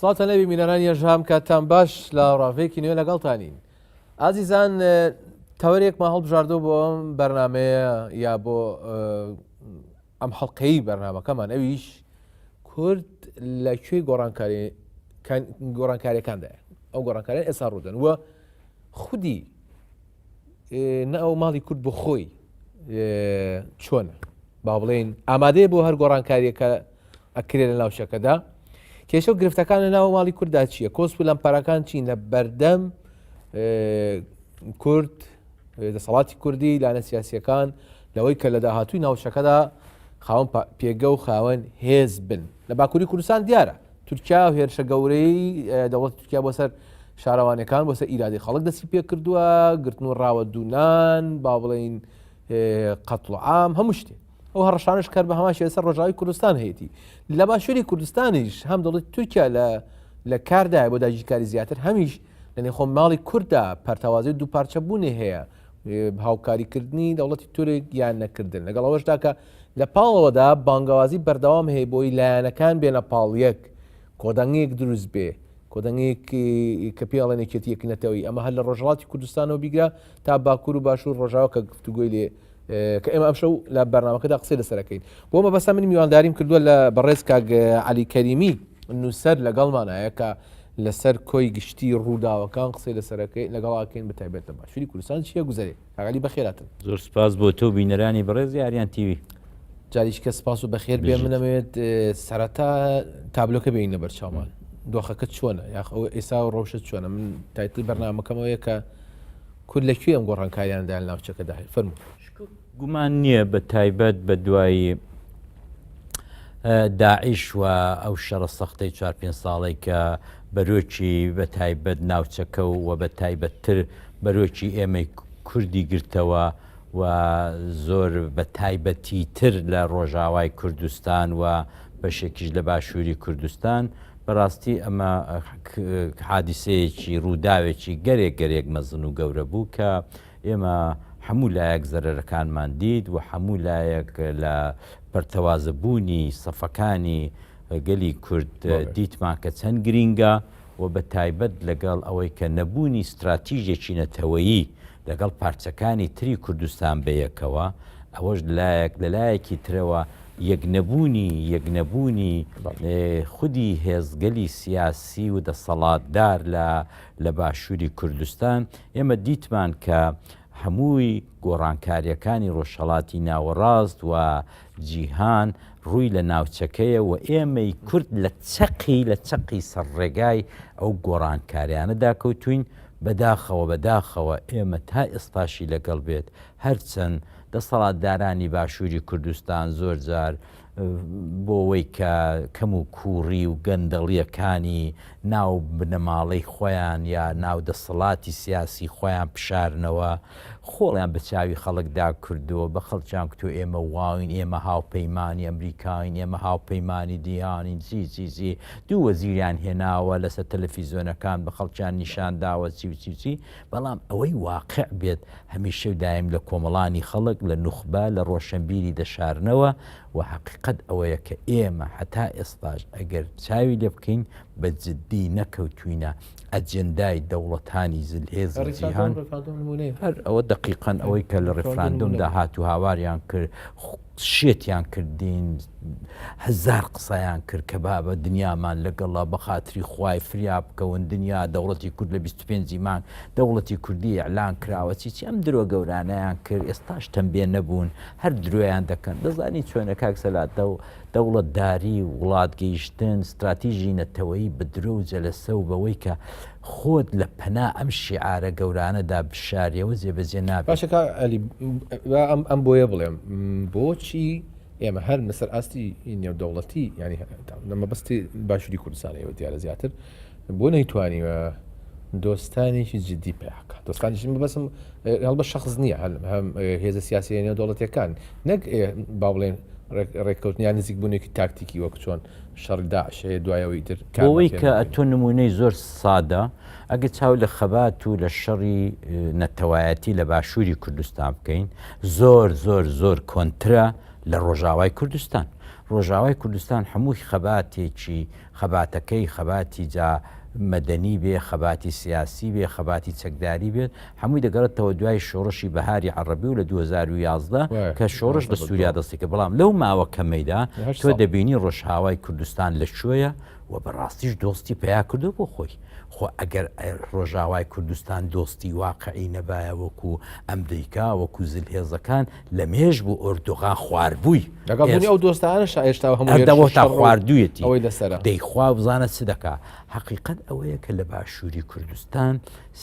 سڵاتە لەبی میلەرانی ێژام کاتان باش لە ڕاوێکی نوێ لەگەڵتانین. ئازیزان تەوەرێکمان هەڵبژاردۆ بۆ ئەم بەرنامەیە یا بۆ ئەم حەڵقەی بەرنامەکەمان ئەویش کورد لەکوێی گۆڕانکاریەکاندایە. ئەو گۆڕانکاریان ئێستا ڕوودەن وە خودی نە ئەو ماڵی کورد بۆ خۆی چۆنە با بڵێن ئامادەیە بۆ هەر گۆڕانکاریەکە ئەکرێت لە ناوچەکەدا. کێشە و گرفتەکان لە ناو ماڵی کووردا چییە؟ کۆسپ و لەمپەرەکان چین لە بەردەم کورد دەسەڵاتی کوردی لانە سیاسیەکان لەوەی کە لە داهاتووی ناوچەکەدا خاوەن پێگە و خاوەن هێز بن. لە باکووری کوردستان دیارە تورکیا و هێرشە گەورەی دەوڵەتی تورکیا بۆ سەر شارەوانەکان بۆ سەر ئیرادی خەڵک دەستی پێ کردووە، گرتن و ڕاوە دوونان با بڵێن قەتڵ عام هەموو شتێ ئەو هەڕەشانش کرد بە هەمان شێوە سەر ڕۆژاوی کوردستان هەیەی. لە باشووری کوردستانیش هەم دەڵێت تورکیا لە کاردایە بۆ داگیرکاری زیاتر هەمیش لەنێ خۆ ماڵی کووردا پەرتەوازی دوو پارچە بوونێ هەیە هاوکاریکردنی دەوڵەتی تورک یان نەکردن. لەگەڵ ئەوەشدا کە لە پاڵەوەدا بانگەوازی بەردەوام هەیە بۆی لایەنەکان بێنە پاڵیەک کۆدەنگێک دروست بێ، کۆدەنگێک کە پێڵێنێکێتی یەکنەتەوەی ئەمە هەر لە ڕۆژهەڵاتی کوردستانەوە بیگرا تا باکوور و باشوور ڕۆژاوە کە گفتوگۆی لێ کە ئێمە ئەم شەو لە بەرنامەکەدا قسەی لەسەرەکەین. بۆ مەبەستە من میوانداریم کردووە لە بەڕێز کاک عەلی کەریمی نووسەر لەگەڵمانایە کە لەسەر کۆی گشتی ڕووداوەکان قسەی لەسەرەکەی لەگەڵاکەین بەتایبەت لە باشووری کوردستان چییە گوزەرێ. کاک عەلی بەخێراتن. زۆر سپاس بۆ تۆ بینەرانی بەڕێز یاریان تیوی. جاریش کە سپاس و بەخێر بێ منەمەوێت سەرەتا تابلۆکە بێینە بەرچاومان دۆخەکە چۆنە یا ئێستا و ڕەوشت چۆنە. من تایتڵی بەرنامەکەمەوەیە کە کورد لەکوێ ئەم گۆڕانکاریاندا لە ناوچەکەدا هەیە. فەرموو. گومان نییە بە تایبەت بە دوایی داعیش و ئەو شەڕە سەختەی 4-5 ساڵی کە بەرۆکی بە تایبەت ناوچەکە و بە تایبەتتر بەرۆکی ئێمەی کوردی گرتەوە و زۆر بە تایبەتی تر لە ڕۆژاوای کوردستان و بەشێکیش لە باشووری کوردستان. بەڕاستی ئەمە حادیسەیەکی ڕووداوێکی گەرێک مەزن و گەورە بوو کە ئێمە هەموو لایەک زەرەرەکانمان دید و هەموو لایەک لە پەرتەوازەبوونی سەفەکانی گەلی کورد دیتمان کە چەند گرینگە و بە تایبەت لەگەڵ ئەوەی کە نەبوونی استراتیژێکی نەتەوەیی لەگەڵ پارچەکانی تری کوردستان بەیەکەوە ئەوەش لە لایەکی ترەوە یەکنەبوونی خودی هێزگەلی سیاسی و دەسەڵاتدار لە باشووری کوردستان ئێمە دیتمان کە هەمووی گۆڕانکاریەکانی ڕۆژهەڵاتی ناوەڕاست و جیهان ڕووی لە ناوچەکەیە و ئێمەی کورد لە چەقی سەرڕێگای ئەو گۆڕانکاریانەدا کەوتوین بەداخەوە ئێمە تا ئێستاشی لەگەڵ بێت هەرچەند دەسەڵاتدارانی باشووری کوردستان زۆر جار بۆ ئەوەی کە کەم و کوڕی و گەندەڵیەکانی ناو بنەماڵەی خۆیان یا ناو دەسەڵاتی سیاسی خۆیان پشارنەوە خۆڵیان بە چاوی خەڵکدا کردووە بە خەڵکیان کتو ئێمە واین ئێمە هاوپەیمانی ئەمریکاین ئێمە هاوپەیمانی دییانین چی دوو وەزیریان هێناوە لەسەر تەلەڤیزۆنەکان بە خەڵکیان نیشانداوە چی بەڵام ئەوەی واقع بێت هەمیشە دایم لە کۆمەڵانی خەڵک لە نوخبە لە ڕۆشنبیری دەشارنەوە و حقیقەت ئەوەیە کە ئێمە هەتا ئێستاش ئەگەر چاوی لێ بکەین بە جددی نەکەوتوینە ئەجندای دەوڵەتانی زلهێز جیهان هەر ئەوە دقیقەن ئەوەی کە لە ڕێفراندۆمدا هاتو هاواریان کرد شێتیان کردین هزار قسەیان کرد کە بابە دنیامان لەگەڵا بە خاتری خوای فریا بکەون دنیا دەوڵەتی کورد لە 25 مانگ دەوڵەتی کوردی ئەعلان کراوە چی ئەم درۆ گەورانەیان کرد ئێستاش تەنبێ نەبوون هەر درۆیان دەکەن. دەزانی چۆنە کاک سەلات دەوڵەتداری وڵات گەیشتن استراتیژی نەتەوەیی بە درۆ و جەلەسە و بەوەی کە خۆت لە پەنا ئەم شیعارە گەورانەدا بشاریەوە جێبەجێ نابێت. باشە ئەلی ئەم بۆیە بڵێم بۆچی ئێمە هەر لەسەر ئاستی نێودەوڵەتی ینی لەمەبەستی باشووری کوردستانەوە دیارە زیاتر بۆ نەیتوانیوە دۆستانێکی جددی پێکە. دۆستانیش بەسم هەڵبە شەخص نییە هەم هێزە سیاسی نێودەوڵەتیەکان نەک با بڵێن ڕێککەوتنیان نزیک بوونێکی تاکتیکی وەک چۆن شەڕی داعش هەیە دوایەوەی تر بۆەوەی کە ئەتۆ نمونەی زۆر سادە ئەگە چاو لە خەبات و لە شەڕی نەتەوایەتی لە باشووری کوردستان بکەین زۆر کۆنترە لە ڕۆژاوای کوردستان. ڕۆژاوای کوردستان هەمووی خەباتێکی خەباتەکەی خەباتی جا مەدەنی بێ خەباتی سیاسی بێ خەباتی چەکداری بێت هەمووی دەگەڕێتەوە دوای شۆڕشی بەهاری عەرەبی و لە 2011 کە شۆڕش لە سووریا دەستێکە بەڵام لەو ماوە کەمەیدا تۆ دەبینی ڕۆژهاوای کوردستان لەکوێیە و بەڕاستیش دۆستی پیا کردو بۆ خۆی خۆ ئەگەر ڕۆژاوای کوردستان دۆستی واقعی نەبایە وەکو ئەمریکا وەکو زلهێزەکان لە مێژ بوو ئۆردۆغان خواردبووی لەگەڵ ئەو دۆستانە ئێشتا هەموو تا خواردوویەتی ئەوەی لەسەر دەیخوا بزانە چ دەکا حقیقت ئەوەیە کە لە باشووری کوردستان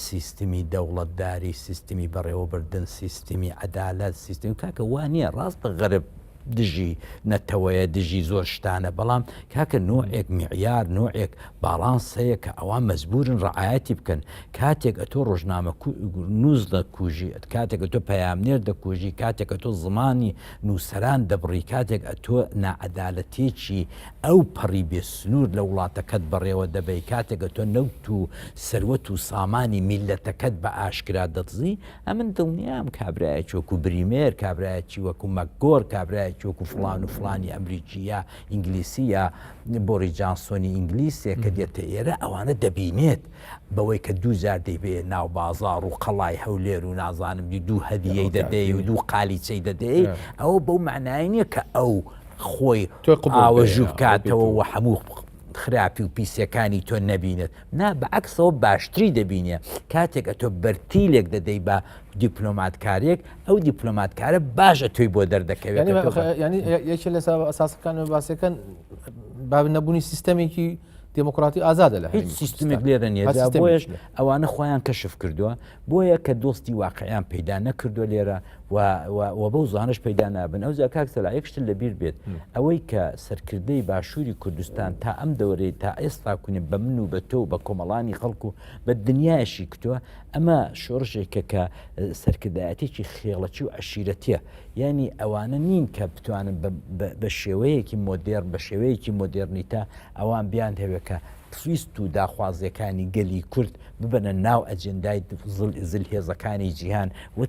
سیستمی دەوڵەتداری سیستمی بەڕێوەبردن سیستمی عەدالەت سیستمی کاکە وانە ڕاستە غەرب دژی نەتەوەیە دژی زۆر شتانە بەڵام کاکە نوعێک میعیار نوعێک باڵانسەیە کە ئەوان مەزبورن ڕعایەتی بکەن کاتێک ئەتۆ ڕۆژنامە نووز دەکوژی کاتێک ئەتۆ پەیامنێر دەکوژی کاتێک ئەتۆ زمانی نووسەران دەبڕی کاتێک ئەتۆ نائەدالەتێکی ئەو پەڕی بێ سنوور لە وڵاتەکەت بەڕێوە دەبی کاتێک ئەتۆ نەوت و سەروەت و سامانی میلەتەکەت بە ئاشکرا دەدزی ئەمن دڵنیام کابرایەکی وەکو بریمێر کابرایەکی وەکو مەکگۆر کابرایەکی وەکو فڵان و فڵانی ئەمریکیە ئینگلیسیە بۆری جانسۆنی ئینگلیسیە کە دێتە ئێرە ئەوانە دەبینێت بەوەی کە دوو جار دەیبێ ناو بازاڕ و قەڵای هەولێر و نازانم دوو هەدیەی دەدەی و دوو قالیچەی دەدەی ئەوە بەو معنای نییە کە ئەو خۆی ئاوەژوو بکاتەوە و هەموو خراپی و پیسەکانی تۆ نەبینێت نا بەعکسەوە باشتری دەبینێ کاتێک ئە تۆ بەرتیلێک دەدەی بە دیپلۆماتکارێک ئەو دیپلۆماتکارە باشە توی بۆ دەردەکەوێت ینی یەکێ لە ئەساسەکان و باسەکان با نەبوونی سیستەمێکی دموکراتی ئازادە لە هیچ سیستمێک لێرە نیە بۆیش ئەوانە خۆیان کەشف کردووە بۆیە کە دۆستی واقعیان پەیدا نەکردو لێرە و بەو زانش پەیدا نابن ئەو کاک سەلاح یەکشتن لەبیر بێت ئەوەی کە سەرکردەی باشووری کوردستان تا ئەم دەورەی تا ئێستا کوێ بە من و بە تۆ بە کۆمەڵانی خەڵکو بە دنیایشی کردووە ئەمە شۆڕژێکە کە سەرکردایەتێکی خێڵەتی و عەشیرەتیە یعنی ئەوانە نین کە بتوانن بە شێوەیەکی مۆدێرن بە شێوەیەکی مۆدێرنیتە ئەوان بیان هەوێت کە تویست و داخوازیەکانی گەلی کورد ببنە ناو ئەجندای زلهێزەکانی جیهان و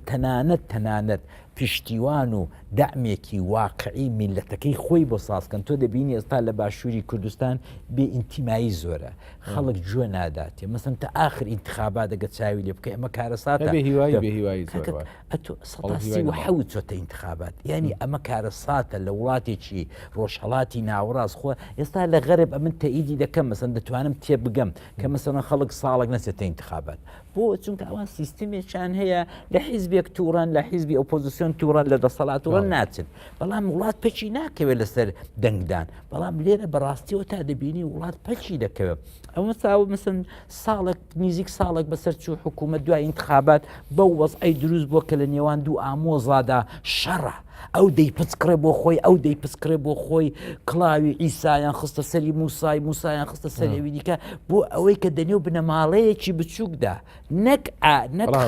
تەنانەت پشتیوان و دەعمێکی واقعی میلەتەکەی خۆی بۆ سازکەن تۆ دەبینی ئێستا لە باشووری کوردستان بێ ئینتیمایی زۆرە خەڵک گوێ ناداتێ مەسەن تا ئاخر ئینتخابات دەگە چاوی لێ بکە ئەمە کارەساتە چۆتە ئینتخابات یعنی ئەمە کارەساتە لە وڵاتێکی ڕۆژهەڵاتی ناوەڕاست خۆ ئێستا لە غەرب ئەمن تەئیدی دەکەم مەسەن دەتوانم تێ بگەم کە مەسەن خەڵک ساڵێک نەچێتە ئینتخابات بۆ چونکە ئەوان سیستمێکیان هەیە لە حیزبێک تووڕەن لە حیزبی ئۆپۆزیسیۆن تووڕەن لە دەسەڵاتوڕەن ناچن بەڵام وڵات پەچی ناکەوێت لەسەر دەنگدان بەڵام لێرە بەڕاستیەوە تا دەبینی وڵات پەچی دەکەوێت ئەوە ساوە مەسن ساڵێک نزیک ساڵێک بەسەر چوو حکوومەت دوای ئینتخابات بەو وەزعی دروست بووە کە لە نێوان دوو ئامۆزادا شەڕە ئەو دەی پچکڕێ بۆ خۆی ئەو دەی پچکڕێ بۆ خۆی کڵاوی ئیسایان خستە سەری موسایان خستە سەریەوی دیکە بۆ ئەوەی کە دەنێو بنەماڵەیەکی بچووکدا نەک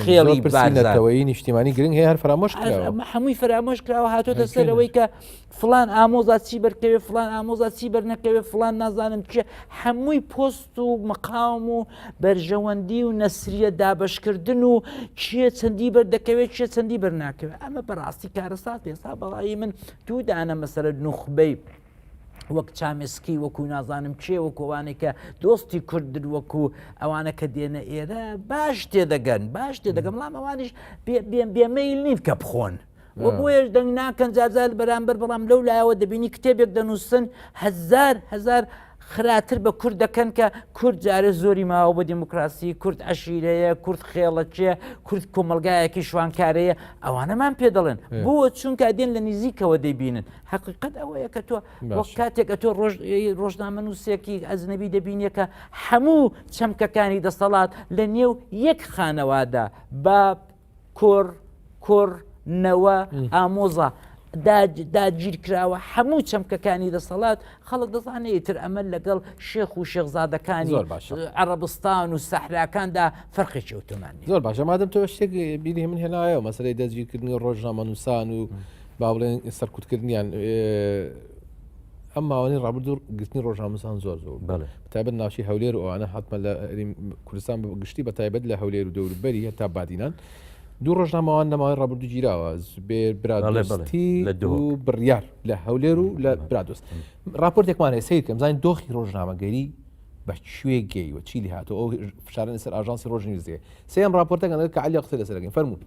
خێڵی بازارەوەی نیشتیمانی گرنگ هەیە هەر فرامۆش هەمووی فرامۆش کراوە هاتۆتە سەرەوەی کە فلان ئامۆزا چی بەرکەوێ فلان ئامۆزا چی بەرنەکەوێ فلان نازانم چێ هەمووی پۆست و مەقام و بەرژەوەندی و نەسریە دابشکردن و چیە چەندی بەردەکەوێت چیە چەندی بەرناکەوێت ئەمە بەڕاستی کارەسات ئێستا بەڵایی من دوودانە مەسەرە نوخبەی وەک چامسکی وەکو نازانم چێ وەکووانێک کە دۆستی کوردن وەکو ئەوانە کە دێنە ئێرە باش تێدەگەن بەڵام ئەوانیش بێمەیل نین کە بخۆن و بۆیش دەنگ ناکەن جارجار بەرامبەر بەڵام لەو لایەوە دەبینی کتێبێک دەنووسن هەزار خراتر بە کورد دەکەن کە کورد جارە زۆری ماوە بە دیموکراسی کورد عەشیرەیە کورد خێڵەچێ کورد کۆمەلگایەکی شوانکارەیە ئەوانەمان پێ دەڵێن بۆ چونکە دێن لە نزیکەوە دەبینن حقیقت ئەوەیە کە تۆ وەک کاتێک ئە تۆ ڕۆژنامە نووسێکی ئەجنەبی دەبینێ کە هەموو چەمکەکانی دەسەڵات لە نێو یەک خانەوادا بە کۆڕ نەوە ئامۆزا داگیر کراوە هەموو چەمکەکانی دەسەڵات خەڵک دەزانێت تر ئەمە لەگەڵ شێخ و شێخزادەکانی عەرەبستان و سەحراکاندا فەرقێکی ئۆتۆمانی زۆر باشە مادەم تۆ شتێک بیری من هێنایەوە مەسەلەی دەستگیرکردنی ڕۆژنامە نووسان و با بڵێن سەرکوتکردنیان ئەم ماوەی ڕابردوو گرتنی ڕۆژنامەنووسان زۆر تایبەت ناوچی هەولێر و ئەوانە حتممە لە کوردستان گشتی بە تایبەت لە هەولێر و دەوروبەری هەتا بادینان دوو ڕۆژنامەوان لەماوەی ڕابردوو گیراوە زبێر برادۆستی و بڕیار لە هەولێر و لە برادۆست راپۆرتێکمان هەیە سیر کەم زانین دۆخی ڕۆژنامەگەری بە کوێ گەیوە چی هاتۆ ئەو فشارن سەر ئاژانسی ڕۆژنیوزێ سێم راپۆرتەکان کە عەلی قسە لەسەرەکەین فەرموون.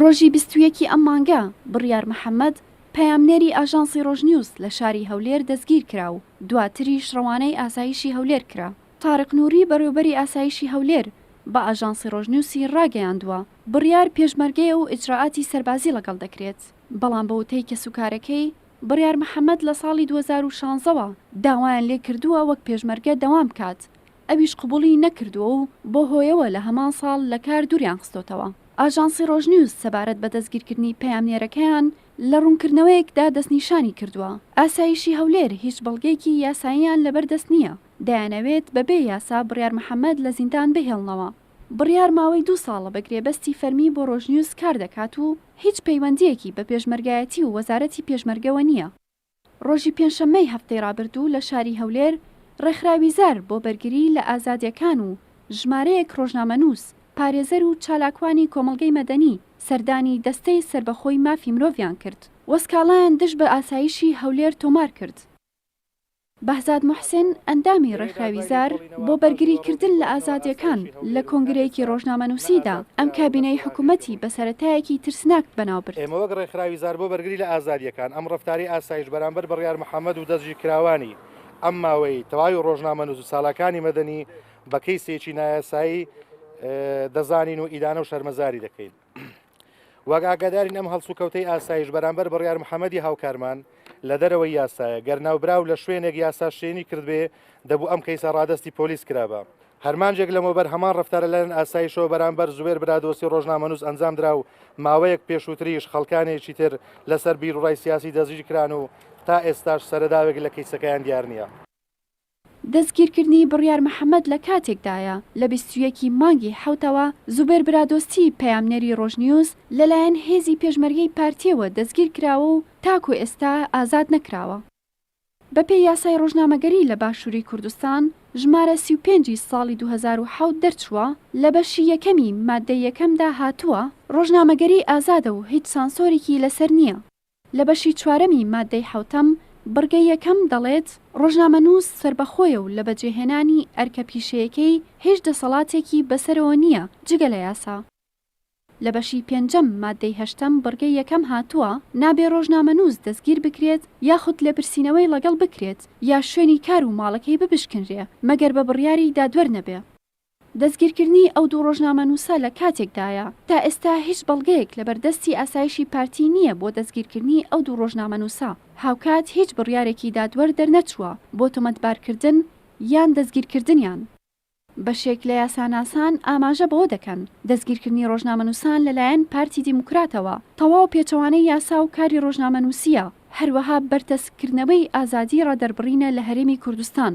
ڕۆژی 21 ئەم مانگە بڕیار محەممەد پەیامنێری ئاژانسی ڕۆژنیوز لە شاری هەولێر دەستگیر کرا و دواتریش ڕەوانەی ئاسایشی هەولێر کرا. تارق نووری بەڕێوەبەری ئاسایشی هەولێر بە ئاژانسی ڕۆژنیوسی ڕاگەیاندووە بڕیار پێشمەرگەیە و ئیجراعاتی سەربازی لەگەڵ دەکرێت. بەڵام بە وتەی کە سوکارەکەی بڕیار محەممەد لە ساڵی 2016ەوە داوایان لێ کردووە وەک پێشمەرگە دەوام بکات ئەویش قبوڵی نەکردووە و بۆ هۆیەوە لە هەمان ساڵ لە کار دووریان خستۆتەوە. ئاژانسی ڕۆژنیوز سەبارەت بە دەستگیرکردنی پەیامنێرەکەیان لە ڕوونکردنەوەیەکدا دەستنیشانی کردووە. ئاسایشی هەولێر هیچ بەڵگەیەکی یاساییان لەبەردەست نییە. دەیانەوێت بەبێ یاسا بڕیار محەممەد لە زیندان بهێڵنەوە. بڕیار ماوەی 2 ساڵە بە گرێبەستی فەرمی بۆ ڕۆژنیوز کار دەکات و هیچ پەیوەندیەکی بە پێشمەرگایەتی و وەزارەتی پێشمەرگەوە نییە. ڕۆژی پێنجشەممەی هەفتەی ڕابردوو لە شاری هەولێر ڕێکخراویزار بۆ بەرگری لە ئازادیەکان و ژمارەیەک ڕۆژنامەنووس پارێزەر و چالاکوانی کۆمەڵگەی مەدەنی سەردانی دەستەی سربەخۆی مافی مرۆڤیان کرد. وەسکاڵایان دژ بە ئاسایشی هەولێر تۆمار کرد. بەهزاد محسن ئەندامی ڕێکخراویزار بۆ بەرگریکردن لە ئازادیەکان لە کۆنگرەیەکی ڕۆژنامەنووسیدا ئەم کابینەی حکوومەتی بە سەرەتایەکی ترسناک بەناوبرد. ئێمە وەک ڕێکخراویزار بۆ بەرگری لە ئازادیەکان ئەم ڕەفتاری ئاسایش بەرامبەر بڕیار محەممەد و دەستگیر کراوانی ئەم ماوەی تەواوی ڕۆژنامەنووس و ساڵەکانی مەدەنی بە کەیسێکی نایاسایی دەزانین و ئیدانە و شەرمەزاری دەکەین. وەک ئاگادارین ئەم هەڵسوکەوتەی ئاسایش بەرامبەر بڕیار محەممەدی هاوکارمان لە دەرەوەی یاسایە گەرناوبراو لە شوێنێک یاسا شوێنی کردبێ دەبوو ئەم کەیسە ڕادستی پۆلیس کرابە. هەرمانجێک لەمەوبەر هەمان ڕفتارە لەن ئاسایشەوە بەرامبەر زوێر برادۆسی ڕۆژنامەنووس ئەنجام درا و ماوەیەک پێشووتریش خەڵکانێکی تر لەسەر بیرڕای سیاسی دەستگیر کران و تا ئێستاش سەرەداوێک لە کەیسەکەیان دیار نییە. دەستگیرکردنی بڕیار محەممەد لە کاتێکدایە لە 21 مانگی حوتەوە زوبێر برادۆستی پەیامنێری ڕۆژنیوز لەلایەن هێزی پێشمەرگەی پارتیەوە دەستگیر کراوە و تاکو ئێستا ئازاد نەکراوە. بەپێی یاسای ڕۆژنامەگەری لە باشووری کوردستان ژمارە 35 ساڵی 2007 دەرچووە لە بەشی یەکەمی مادەی یەکەمدا هاتووە ڕۆژنامەگەری ئازادە و هیچ سانسۆرێکی لەسەر نییە. لە بەشی چوارەمی مادەی حوتەم بڕگەی یەکەم دەڵێت ڕۆژنامەنووس سربەخۆیە و لە بەجێهێنانی ئەرکە پیشەیەکەی هیچ دەسەڵاتێکی بەسەرەوە نییە جگە لە یاسا. لە بەشی پێنجەم مادەی هەشتەم بڕگەی یەکەم هاتووە نابێ ڕۆژنامەنووس دەستگیر بکرێت یاخود لێپرسینەوەی لەگەڵ بکرێت یا شوێنی کار و ماڵەکەی ببشکنرێ مەگەر بە بڕیاری دادوەر نەبێ. دەستگیرکردنی ئەو دوو ڕۆژنامەنووسە لە کاتێکدایە تا ئێستا هیچ بەڵگەیەک لە بەردەستی ئاسایشی پارتی نییە بۆ دەستگیرکردنی ئەو دوو ڕۆژنامەنووسە. هاوکات هیچ بڕیارێکی دادوەر دەرنەچووە بۆ تۆمەتبارکردن یان دەستگیرکردنیان. بەشێک لە یاساناسان ئاماژە بەوە دەکەن دەستگیرکردنی ڕۆژنامەنووسان لەلایەن پارتی دیموکراتەوە تەواو پێچەوانەی یاسا و کاری ڕۆژنامەنووسیە هەروەها بەرتەسکردنەوەی ئازادی ڕادەربڕینە لە هەرێمی کوردستان.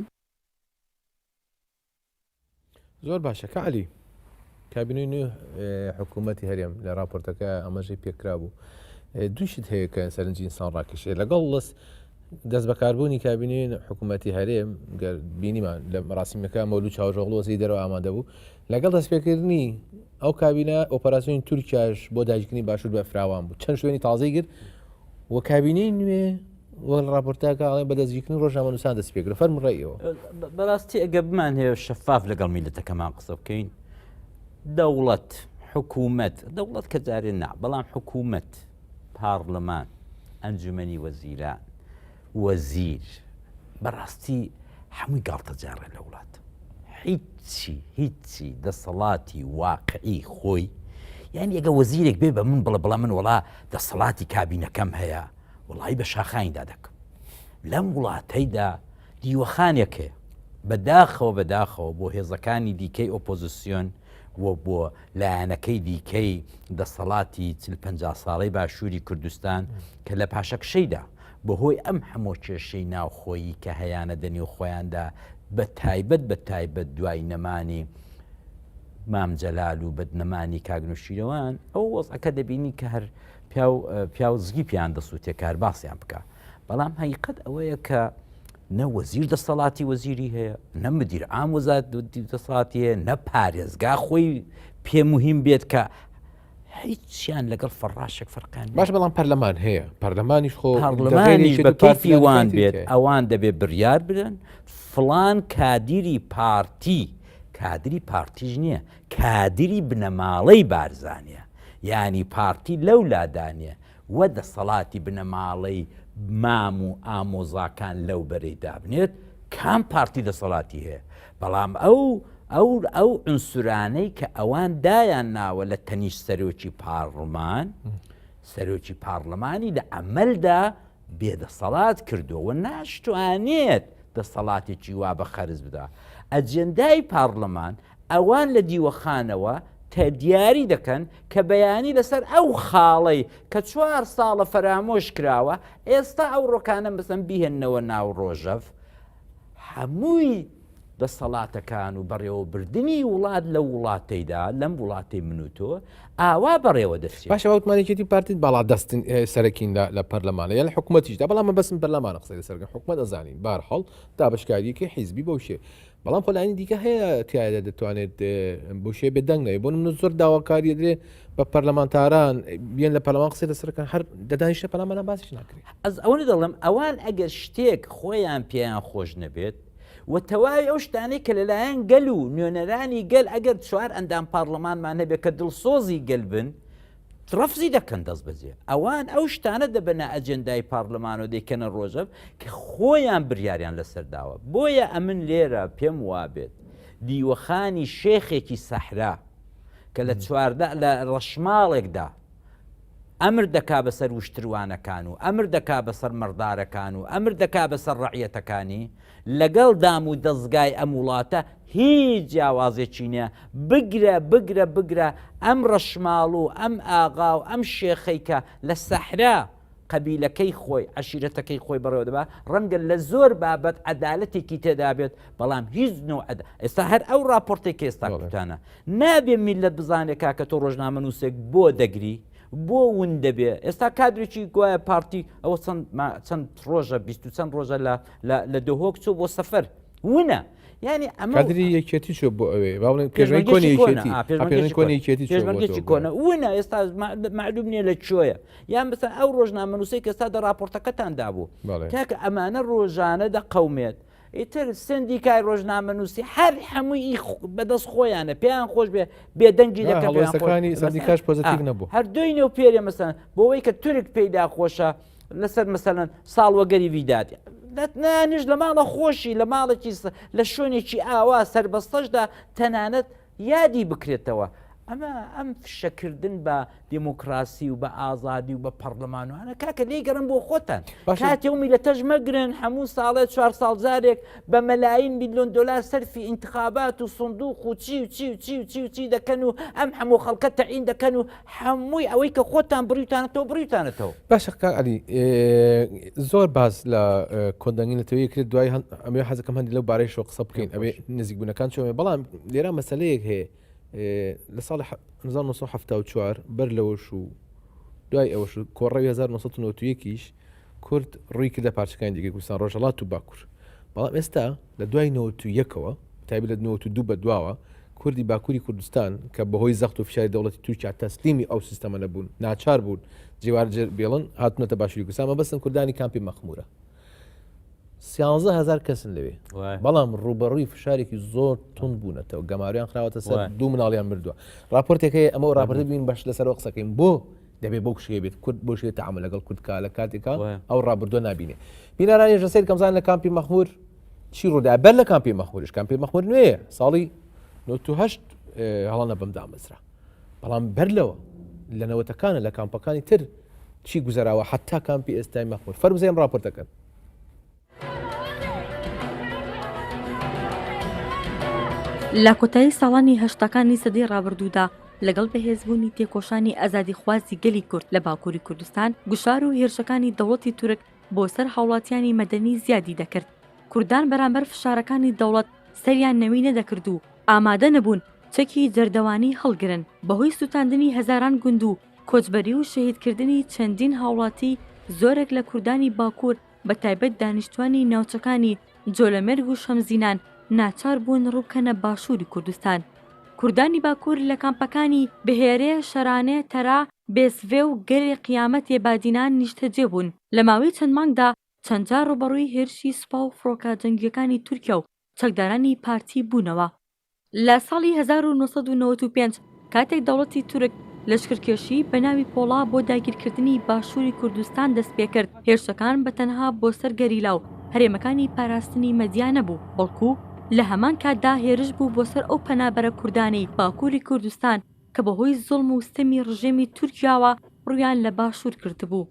زۆر باشە کە عەلی کابینەی نوێ حکوومەتی هەرێم لە راپۆرتەکە ئەمەژەی پێکرا بوو دووشت هەیە کە سەرنجی ئینسان ڕاکێشێ لەگەڵ لەس دەست بەکاربوونی کابینەی حکوومەتی هەرێم بینیمان لە مەراسیمەکە مەولود چاوەڕۆڵۆسی دەرەوە ئامادە بوو لەگەڵ دەستپێکردنی ئەو کابینە ئۆپەراسیۆنی تورکیاش بۆ داگیرکردنی باشوور بە فراوان بوو چەند شوێنی تازەی کرد و کابینەی نوێ وەل ڕاپۆرتاکە ئاڵێ بە دەستگیرکردنی ڕۆژنامەنووسان دەست پێکرد فەرموڕێیەوە. بەڕاستی ئەگە بمان هەیە شەفاف لەگەڵ میلەتەکەمان قسە بکەین دەوڵەت حکوومەت دەوڵەت کە جارێ نا بەڵام حکوومەت پارلەمان ئەنجومەنی وەزیران وەزیر بەڕاستی هەمووی گاڵتە جارێ لە وڵات هیچی دەسەڵاتی واقعی خۆی یعنی ئەگە وەزیرێک بێ بە من بڵێ من وڵا دەسەڵاتی کابینەکەم هەیە وڵی بە شاخانیدا دەکەم لەم وڵاتەیدا دیوەخانێکێ بەداخەوە بۆ هێزەکانی دیکەی ئۆپۆزیسیۆن و بۆ لایەنەکەی دیکەی دەسەڵاتی 50 ساڵەی باشووری کوردستان کە لە پاشەکشەیدا بەهۆی ئەم هەموو کێشەی ناوخۆیی کە هەیانە دەنی و خۆیاندا بە تایبەت دوای نەمانی مامجەلال و بەدنەمانی کاگنوشیرەوان ئەو وەزعەکە دەبینی کە هەر پیاوزگی پیان دەسووتێ کار باسییان بکە بەڵام حقیقەت ئەوەیە کە نە وەزیر دەسەڵاتی وەزیری هەیە نە مدیر عام وەزارەتی دەسەڵاتی هەیە نە پارێزگا خۆی پێ مهم بێت کە هیچیان لەگەڵ فەڕاشێک فەرقان باش بەڵام پەرلەمان هەیە پەرلەمانیش خۆ پەرلەمانیش بە کەیفی وان بێت ئەوان دەبێت بڕیار بدەن فڵان کادیری پارتیش نییە کادیری بنەماڵەی بارزانە ینی پارتی لەو لادانە وە دەسەڵاتی بنەماڵەی مام و ئامۆزاکان لەو بەرەیدا بنێت کام پارتی دەسەڵاتی هەیە بەڵام ئەو عنسورانەی کە ئەوان دایان ناوە لە تەنیش سەرۆکی پارلەمانی لە ئەمەلدا بێدەسەڵات کردووە ناشتوانێت دەسەڵاتێکی وا بە خەرز بدا ئەجێندای پارلەمان ئەوان لە دیوەخانەوە دیاری دەکەن کە بەیانی لەسەر ئەو خاڵەی کە 4 ساڵە فەرامۆش کراوە ئێستا ئەو ڕۆکانە بەسەم بیهێننەوە ناو ڕۆژەف هەمووی دەسەڵاتەکان و بەڕێوەبردننی وڵات لە وڵاتەیدا لەم وڵاتی من و تۆ ئاوا بەڕێوە دەچێت باشە وتمانێکی پارتیت باڵا دەستن سەرەکیندا لە پەرلەمانە یا لە حکوومەتیشدا بەڵام بەسم پەرلەمانە قسەی لەسەرگە حکوومەت ئەزانین بارحەڵ دابشکاریەکە حیزبی بەوشێ بەڵام خۆلانی دیکە هەیە تایدا دەتوانێت بۆشێ بێدەنگ نەوێ بۆ من زۆر داواکاریە درێ بە پەرلەمانتاران بیان لە پەرلەمان قسەی لەسەرەکان هەر دەدانیشتە پەرلەمانە باسیش ناکرێت ئەس ئەوەی دەڵێم ئەوان ئەگەر شتێک خۆیان پێیان خۆش نەبێت و تەواوی ئەو شتانەی کە لەلایەن گەل و نوێنەرانی گەل ئەگەر 4 ئەندام پارلەمانمان هەبێت کە دڵسۆزی گەل بن ڕەفزی دەکەن دەست بەجێ ئەوان ئەو شتانە دەبنە ئەجەندای پارلەمان و دەیکەنە ڕۆژەف کە خۆیان بریاریان لەسەرداوە بۆیە ئەمن لێرە پێم وابێت دیوەخانی شێخێکی سەحرا کە لە 14 لە ڕەشماڵێکدا ئەمر دەکا بەسەر وشتروانەکان و ئەمر دەکا بەسەر مەردارەکان و ئەمر دەکا بەسەر ڕەعیەتەکانی لەگەڵ دام و دەستگای ئەم وڵاتە هیچ جیاوازێکی نییە بگرە ئەم ڕەشماڵ و ئەم ئاغا و ئەم شێخەیکە لە سەحرا قەبیلەکەی خۆی عەشیرەتەکەی خۆی بەڕێوە دەبا ڕەنگە لە زۆر بابەت عەدالەتێکی تێدا بێت بەڵام هیچ نوع ئێستا هەر ئەو راپۆرتێک ئێستا کوتانە نابێ میلەت بزانێت کاکە تۆ ڕۆژنامە نووسێک بۆ دەگری بۆ ون دەبێ ئێستا کادرێکی گوایە پارتی ئەوە چەند ڕۆژە 20 چەند ڕۆژە لە دۆهۆک چوو بۆ سەفەر ونە ینی ئەمەدرری یەکێتی چۆ بۆ ئەوێ پێشمەرگێکی کۆنە ونە ئێستا معلوم نییە لە کوێیە یان بەسەر ئەو ڕۆژنامە نووسەی کە ئێستا راپۆرتەکەتان دابوو کاکە ئەمانە ڕۆژانە دەقەومێت ئیتر سندیکای ڕۆژنامە نووسی هەر هەمووی بەدەست خۆیانە پێیان خۆش بێ بێدەنگی دەکەنی سندیکاش پۆزتیڤ نەبوو هەردووی نێو پێرێ مەسەن بۆەوەی کە تورک پێیدا خۆشە لەسەر مەسەلەن ساڵوەگەری ویدات نانیش لە ماڵە خۆشی لە ماڵێکی لە شوێنێکی ئاوا سربەستەشدا تەنانەت یادی بکرێتەوە ئەم فشەکردن بە دیموکراسی و بە ئازادی و بە پەرلەمانوانە کاکە لێ گەڕن بۆ خۆتان کاتێ و میلەتەش مەگرن هەموو ساڵێت 4 ساڵ جارێک بە مەلاین میلیۆن دلار سەرفی ئینتخابات و سندوق و چی دەکەن و ئەم هەموو خەڵکە تەعین دەکەن و هەمووی ئەوەی کە خۆتان بڕیتانەتەوە باشە علی زۆر باز لە کۆندەنگینەتەوەی کرد دوای ئەمێ حەزەکەم هەندی لەو بارەیشەوە قسە بکەین ئەوێ نزیک بوونەکان چۆمێ بەڵام لێرە مەسەلەیەک هەیە لە ساڵی 1970 بەر لەوەش و دوای ئەوەش کۆڕەوی 1991 کورد ڕووی کردە پارچەکانی دیگە کوردستان ڕۆژهەڵات و باکوور بەڵام ئێستا لە دوای 91ەوە تایبەت لە 92 بە دواوە کوردی باکووری کوردستان کە بەهۆی زەخت و فشاری دەوڵەتی تورکیا تەسلیمی ئەو سیستەمە نەبوون ناچار بوون جێوارجێر بێڵن هاتونەتە باشووری کوردستان مەبەستن کوردانی کامپی مەخمورە 13,000 کەسن لەوێ بەڵام ڕوبەڕووی فشارێکی زۆر تون بوونەتەوە گەماریان خراوەتە سەر 2 مناڵیان مردووە راپۆرتێکەیە ئەمە راپۆرت بین باش لەسەرەوە قسەکەین بۆ دەبێت بۆ کشێ بێت کورد بۆ شێت تەعامل لەگەڵ کوردکە لە کاتێکا ئەو ڕابردۆ نبینێ بینارانی ژەسەر کەمزان لە کامپی مەخمور چی ڕوودا بەر لە کامپی مەخموریش کامپی مەخمور نوێیە ساڵی 98 هەڵانە بەم دامەزرا بەڵام بەر لەوە لە نەوەتەکانە لە کامپەکانی تر چی گوزەراوە حتا کامپی ئێستای مەخمور فەرمزێن راپۆرتەکەن لە کۆتایی ساڵانی هەشتەکانی سەدەی ڕابردوودا لەگەڵ بەهێزبوونی تێکۆشانی ئازادیخوازی گەلی کورد لە باکووری کوردستان گوشار و هێرشەکانی دەوڵەتی تورک بۆ سەر هاوڵاتیانی مەدەنی زیادی دەکرد کوردان بەرامبەر فشارەکانی دەوڵەت سەریان نەوی نەدەکرد و ئامادە نەبوون چەکی جەردەوانی هەڵگرن بەهۆی سوتاندنی هەزاران گوند و کۆچبەری و شەهیدکردنی چەندین هاوڵاتی زۆرێک لە کوردانی باکوور بە تایبەت دانیشتوانی ناوچەکانی جۆلەمێرگ و شەمزینان ناچار بوون ڕووکەنە باشووری کوردستان کوردانی باکوور لە کامپەکانی بهێرێ شەرانێ تەرا بێسڤێ و گەلێ قیامەتێ بادینان نیشتەجێ بوون لە ماوەی چەند مانگدا چەند جار ڕوبەڕووی هێرشی سوپا و فڕۆکە جەنگیەکانی تورکیا و چەکدارانی پارتی بوونەوە. لە ساڵی 1995 کاتێک دەوڵەتی تورک لەشکرکێشی بە ناوی پۆڵا بۆ داگیرکردنی باشووری کوردستان دەست پێ کرد، هێرشەکان بەتەنها بۆ سەر گەریلا و هەرێمەکانی پاراستنی مەدیا نەبوو، بەڵکو لە هەمان کاتدا هێرش بوو بۆ سەر ئەو پەنابەرە کوردانەی باکووری کوردستان کە بەهۆی زوڵم و ستەمی ڕژێمی تورکیاوە ڕوویان لە باشوور کردبوو.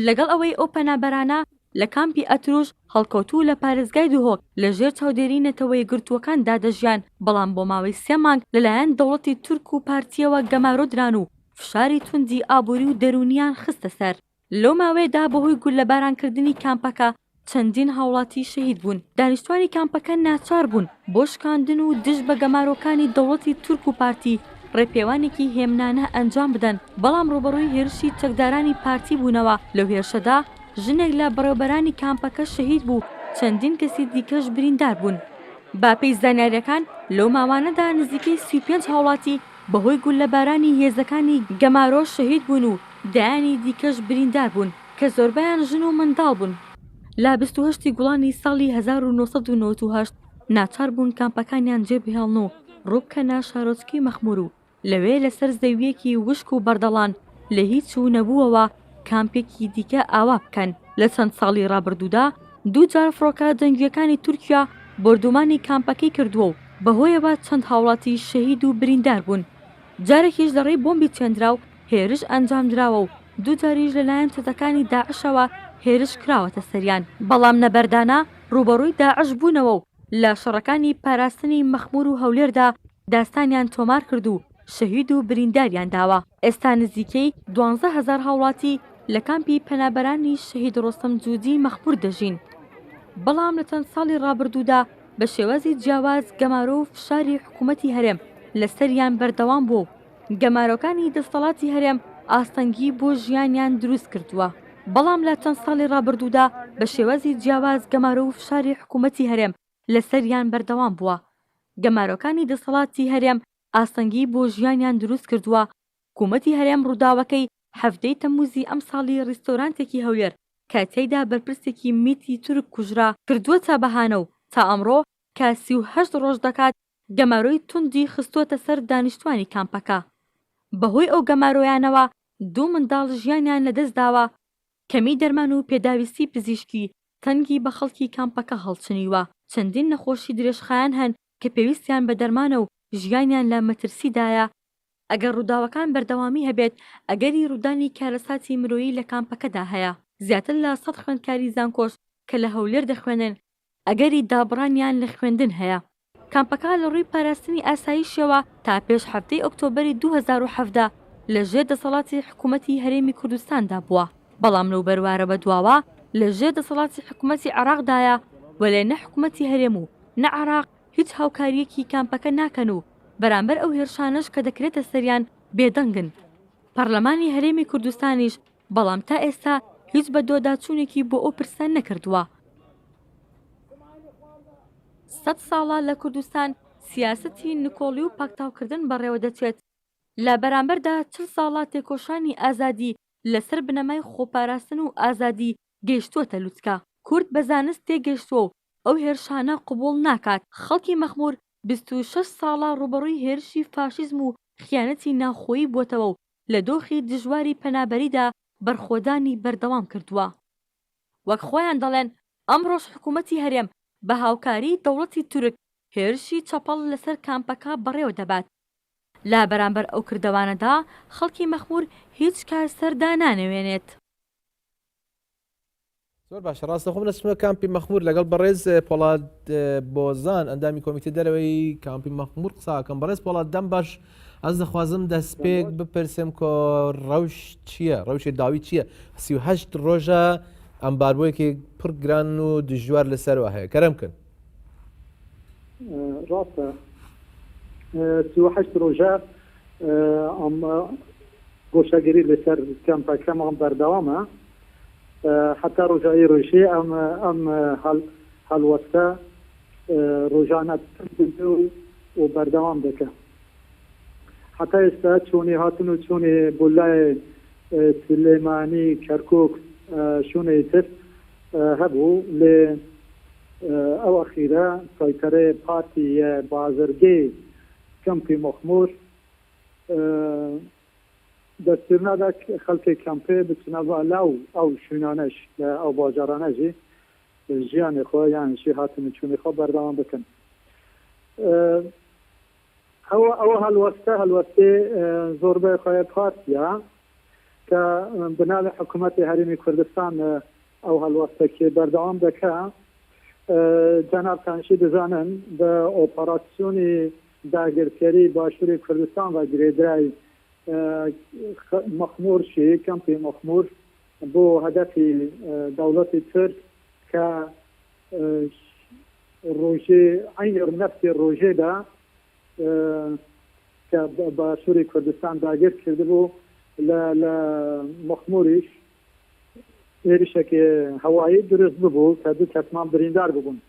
لەگەڵ ئەوەی ئەو پەنابەرانە لە کامپی ئەتروش هەڵکەوتوو لە پارێزگای دوهۆک لە ژێر چاودێری نەتەوەی گرتووەکاندا دەژیان، بەڵام بۆ ماوەی 3 مانگ لەلایەن دەوڵەتی تورک و پارتیەوە گەمارۆدران و فشاری توندی ئابووری و دەرونیان خستە سەر. لەو ماوەیەدا بەهۆی گولەبارانکردنی کامپەکە چەندین هاوڵاتی شەهید بوون. دانیشتوانی کامپەکە ناچار بوون بۆ شکاندن و دژ بە گەمارۆکانی دەوڵەتی تورک و پارتی ڕێپێوانێکی هێمنانە ئەنجام بدەن، بەڵام ڕوبەڕووی هێرشی چەکدارانی پارتی بوونەوە. لەو هێرشەدا ژنێک لە بەڕێوەبەرانی کامپەکە شەهید بوو، چەندین کەسی دیکەش بریندار بوون. باپەی زانیاریەکان لەو ماوانەدا نزیکەی 35 هاوڵاتی بەهۆی گولەبارانی هێزەکانی گەمارۆ شەهید بوون و دایانی دیکەش بریندار بوون کە زۆربیان ژن و منداڵ بوون. لە 28 گوڵانی ساڵی 1998 ناچار بوون کامپەکانیان جێبهێڵن و ڕووبکەنە شارۆچکەی مەخموور و لەوێ لەسەر زەویەکی وشک و بەردەڵان لە هیچ و نەبووەوە کامپێکی دیکە ئاوا بکەن. لە چەند ساڵی ڕابردوودا 2 جار فڕۆکە جەنگیەکانی تورکیا بردومانی کامپەکەی کردووە و بەهۆیەوە چەند هاوڵاتی شەهید و بریندار بوون. جارێکیش لەڕێی بۆمبی چێندرا و هێرش ئەنجامدراوە و 2 جاریش لەلایەن چەتەکانی داعشەوە هێرش کراوەتە سەریان، بەڵام نەبەردانە ڕوبەڕووی داعش بوونەوە و لە شەڕەکانی پاراستنی مەخموور و هەولێردا داستانیان تۆمار کرد و شەهید و برینداریان داوە. ئێستا نزیکەی 12,000 هاوڵاتی لە کامپی پەنابەرانی شەهید ڕۆستەم جوودی مەخموور دەژین. بەڵام لە چەند ساڵی ڕابردوودا بە شێوازی جیاواز گەمارۆ و فشاری حکوومەتی هەرێم لەسەریان بەردەوام بوو و گەمارۆکانی دەسەڵاتی هەرێم ئاستەنگی بۆ ژیانیان دروست کردووە. بەڵام لە چەند ساڵی ڕابردوودا بە شێوازی جیاواز گەمارۆ و فشاری حکوومەتی هەرێم لەسەریان بەردەوام بووە. گەمارۆکانی دەسەڵاتی هەرێم ئاستەنگی بۆ ژیانیان دروست کردووە. حکوومەتی هەرێم ڕووداوەکەی هەفتەی تەموزی ئەم ساڵی ڕیستۆرانتێکی هەولێر کاتیایدا بەرپرسێکی میتی تورک کوژرا کردووە تا بەهانە و تا ئەمڕۆ کە 38 ڕۆژ دەکات گەمارۆی توندی خستووەتە سەر دانیشتوانی کامپەکە. بەهۆی ئەو گەمارۆیانەوە 2 منداڵ ژیانیان لەدەستداوە. کەمی دەرمان و پێداویستی پزیشکی تەنگی بە خەڵکی کامپەکە هەڵچنیوە. چەندین نەخۆشی درێژخایان هەن کە پێویستیان بە دەرمانە و ژیانیان لە مەترسیدایە. ئەگەر ڕووداوەکان بەردەوامی هەبێت ئەگەری ڕوودانی کارەساتی مرۆیی لە کامپەکەدا هەیە. زیاتر لە 100 خوێندکاری زانکۆش کە لە هەولێر دەخوێنن ئەگەری دابڕانیان لە خوێندن هەیە. کامپەکە لە ڕووی پاراستنی ئاساییشەوە تا پێش هەفتەی ئۆکتۆبەری 2017 لە ژێر دەسەڵاتی حکوومەتی هەرێمی کوردستاندا بووە. بەڵام لەو بەروارە بەدواوە لە ژێر دەسەڵاتی حکوومەتی عێراقدایە و لە نە حکوومەتی هەرێم و نە عێراق هیچ هاوکاریەکی کامپەکە ناکەن و بەرامبەر ئەو هێرشانش کە دەکرێتە سەریان بێدەنگن. پەرلەمانی هەرێمی کوردستانیش بەڵام تا ئێستا هیچ بە دۆداچوونێکی بۆ ئەو پرسان نەکردووە. 100 ساڵە لە کوردستان سیاسەتی نکۆڵی و پاکتاوکردن بەڕێوە دەچێت. لە بەرامبەردا 40 ساڵە تێکۆشانی ئازادی لەسەر بنەمای خۆپاراستن و ئازادی گەیشتووەتە لووتکە. کورد بە زانست تێگەیشتووە و ئەو هێرشانە قبوڵ ناکات. خەڵکی مەخموور 26 ساڵە ڕوبەڕووی هێرشی فاشیزم و خیانەتی ناوخۆیی بووەتەوە و لە دۆخی دژواری پەنابەریدا بەرخۆدانی بەردەوام کردووە. وەک خۆیان دەڵێن ئەمڕۆژ حکوومەتی هەرێم بە هاوکاری دەوڵەتی تورک هێرشی چەپەڵ لەسەر کامپەکە بەڕێوە دەبات. لا بەرامبەر ئەو کردەوانەدا خەڵکی مەخموور هیچ کار سەردا نانەوێنێت. زۆر باشە، ڕاستەخۆم لەچمە کامپی مەخموور لەگەڵ بەڕێز پۆڵاد بۆزان ئەندامی کۆمیتە دەرەوەی کامپی مەخموور قساکەم. بەڕێز پۆڵاد دەم باش ئەس دەخوازم دەستپێک بپرسم کۆ ڕەوش چییە؟ ڕەوشی داوی چییە؟ 38 ڕۆژە ئەمباربوویەکی پڕ گران و دژوار لەسەرەوە هەیە. کەرەم کن. ڕاستە 38 ڕۆژە ئەم گۆشەگیری لەسەر کەمپەکەمان بەردەوامە حتا ڕۆژایی ڕۆژێ ئەم هەڵوەستە ڕۆژانە و بەردەوام دەکە. حتا ئێستا چۆنی هاتن و چۆنی بۆلای سلێمانی کەرکک شوونەی تر هەبوو لێ ئەو ئەخیرە سایتەرێ پارتی بازرگەی کەمپی مەخمور دەستورنادا خەڵکی کەمپێ بچنەوە لاو ئەو شوێنانەش لە ئەو باجارانەژی ژیانی خۆ یانشی هاتن چوونی خۆ بەردەوام بکەن ئەوە هەلوەستێ زۆربەی خۆی پارتیە کە بناوی حکوومەتی هەرێمی کوردستان ئەو هەلوەستەکێ بەردەوام دەکە جەنابتانشی دەزانن بە ئۆپەراسیۆنی داگیرکەری باشووری کوردستان و گرێدرای مەخمورشی کەمپی مەخمور بۆ هەدەفی دەوڵەتی ترک کە ڕۆژێ عینی نەفسی ڕۆژێدا کە باشووری کوردستان داگیر کردبوو لە مەخموریش هێرشێکی هەوایی دروست ببوو کە دوو کەسمان بریندار ببوون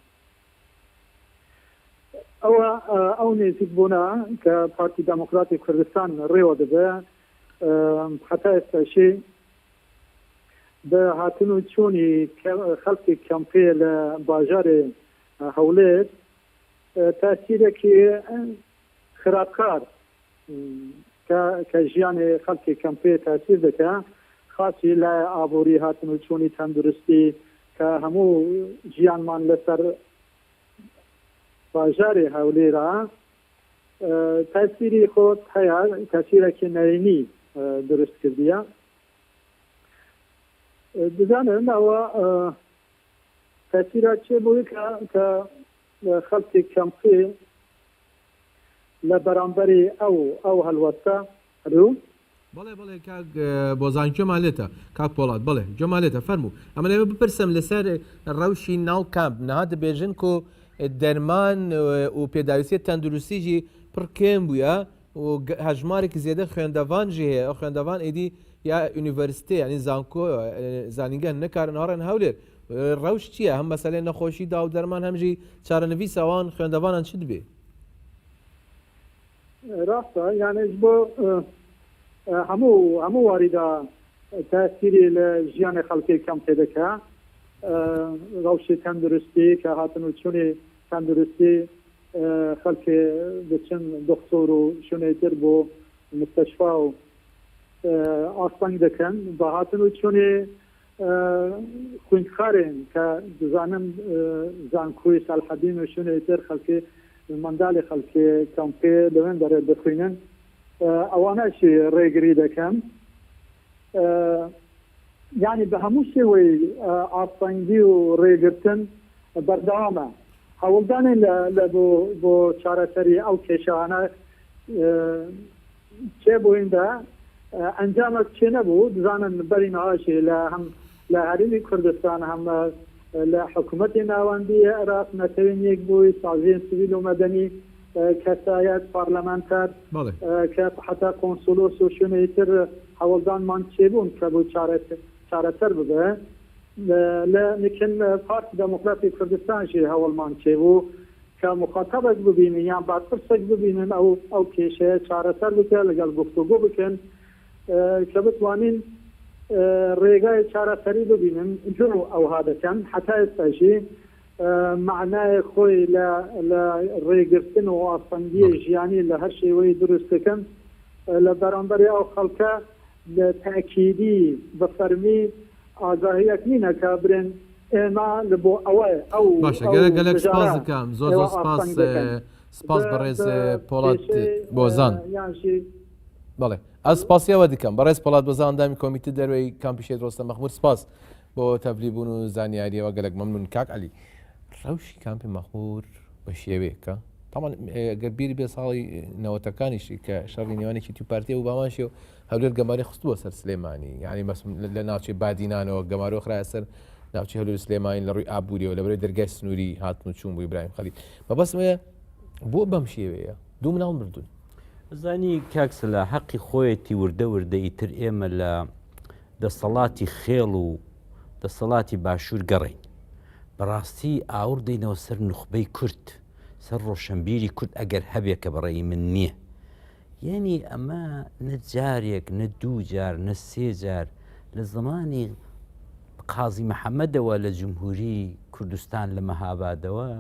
ئەو نێزیک بوونە کە پارتی دموکراتی کوردستان ڕێوە دەبێ حتا ئێستاشی بە هاتن و چوونی خەڵکی کەمپێ لە باژارێ هەولێر تاسیرێکی خراپکار کە ژیانی خەڵکی کەمپێ تاسیر دەکە خاصی لە ئابووری هاتن و چوونی تەندروستی کە هەموو ژیانمان لەسەر باژارێ هەولێرە تاسیری خۆت هەیە تاسیرێکی نەرینی دروست کردیە دەزانن ئەوە تاسیرە چێ بووی کە خەڵکی کەمپێ لە بەرامبەری ئەو هەلوەستە هەلو بەڵێ کاک بۆزان گوێمان لێتە کاک پۆڵات بڵێ گوێمان لێتە فەرموو ئەمە لێمە بپرسم لەسەر ڕەوشی ناو کامپ نەها دەبێژن کۆ دەرمان و پێداویستیە تەندروستیژی پڕ کێم بووە و هەژمارێکی زیێدە خوێندەوانژی هەیە ئەو خوێندەوان ئیدی یا یونیڤەرسیتێ ینی زانکۆ زانینگەن نەکارن هەڕێن هەولێر ڕەوش چییە هەم مەسەلەی نەخۆشی دا و دەرمان هەمژی چارەنویس ئەوان خوێندەوانان چ دەبێ ڕاستە یانش بۆ هەموو واریدا تاسیری لە ژیانی خەڵکی کەم پێدەکە ڕەوشی تەندروستی کە هاتن و چوونی تەندروستی خەڵکی بچن دکتۆر و شوێنی تر بۆ مستەشفا و ئاسپەنگ دەکەن بە هاتن و چوونی خوێندکارێن کە دەزانم زانکۆی سەلحەدین و شوێنی تر خەڵکی منداڵی خەڵکی کەمپێ لەوێن دەرێ بخوێنن ئەوانەشی ڕێگری دەکەن یعنی بە هەموو شێوەی ئاسپەنگی و ڕێگرتن بەردەوامە هەوڵدانێن لە بۆ چارەسەری ئەو کێشانە چێ بوویندا ئەنجامە چێ نەبوو دزانن بەری نەهاشی لە هەرێمی کوردستان هەم لە حکوومەتی ناوەندی عێراق نەتەوێن یەک بووی سازیین سیڤیل و مەدەنی کەسایەت پارلەمانتەر کە حتا کۆنسولۆس و شوێنەی تر هەوڵدانمان چێبوون کە بۆ چارەسەر ببێ لە نکن پارتی دموکراتی کوردستانشی هەوڵمان چێبوو کە مخاطبێک ببینن یان باتپرسێک ببینن ئەو کێشەیە چارەسەر بکە لەگەڵ گفتوگۆ بکەن کە بتوانین ڕێگای چارەسەری ببینن جو ئەوها دەکەن حتا ئێستاشی معنای خۆی لە ڕێگرتن و ئاسپەنگی ژیانی لە هەر شێوەی دروست دەکەن لە بەرامبەری ئەو خەڵکە لە تاکیدی بە فەرمی ئاگاهیەک نینە کە برێن ئێمە لە بۆ ئەو باشە گەلک سپاس دەکەم زۆر سپاس بەڕێز پۆڵات بۆزان بەڵێ ئەس سپاسیەوە دیکەم بەڕێز پۆڵات بۆزان ئەندامی کۆمیتی دەروەی کامپیشێت ڕۆستە مەخمور سپاس بۆ تەبلی بوون و زانیاریەوە گەلک مەمنون کاک عەلی ڕەوشی کامپی مەخمور بە شێوەیەکە تامان گەر بیری بێ ساڵی نەوەتەکانیشی کە شەڕی نێوانێکی توپارتیە و باوانشی و هەولێر گەماری خستووە سەر سلێمانی یعنی لە ناوچەی بادینانەوە گەمارۆ خرایە سەر ناوچی هەولێر سلێمانی لە ڕووی ئابووریەوە لەبەرەوەی دەرگای سنووری هاتن و چوون بوو ئیبراهیم خەلیل مەبەستمەیە بۆ بەم شێوەیە دوو مناڵ مردوون زانی کاکسە لە حەقی خۆیەتی وردە ئیتر ئێمە لە دەسەڵاتی خێڵ و دەسەڵاتی باشوور گەڕین بەڕاستی ئاور دەینەوە سەر نوخبەی کورد سەر ڕۆشنبیری کورد ئەگەر هەبێ کە بەڕێی من نییە یعنی ئەمە نەجارێک نە دوو جار نە سێ جار لە زمانی قازی محەممەدەوە لە جمهوری کوردستان لە مەهابادەوە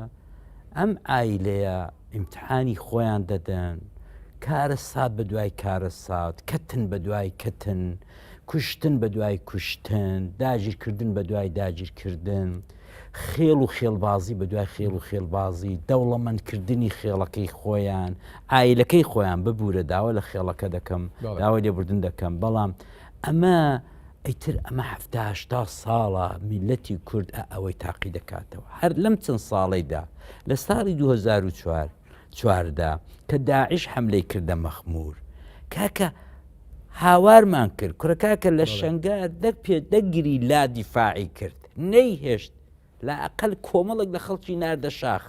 ئەم ئایلەیە ئیمتحانی خۆیان دەدەن کارە سات بە دوای کارە سات کەتن بە دوای کەتن کوشتن بە دوای کوشتن داگیرکردن بە دوای داگیرکردن خێڵ و خێڵبازی بە دوای خێڵ و خێڵبازی دەوڵەمەندکردنی خێڵەکەی خۆیان ئایلەکەی خۆیان ببوورە داوا لە خێڵەکە دەکەم داوای لێبوردن دەکەم بەڵام ئەمە ئەیتر ئەمە هەفتا ساڵە میلەتی کورد ئەوەی تاقی دەکاتەوە هەر لەم چەند ساڵەیدا لە ساڵی 2004دا کە داعش حملەی کردە مەخمور کاکە هاوارمان کرد کوڕکاکە لە شەنگار دەگیری لا دیفاعی کرد نەیهێشت لە ئەقل کۆمەڵێک لە خەڵکی ناردە شاخ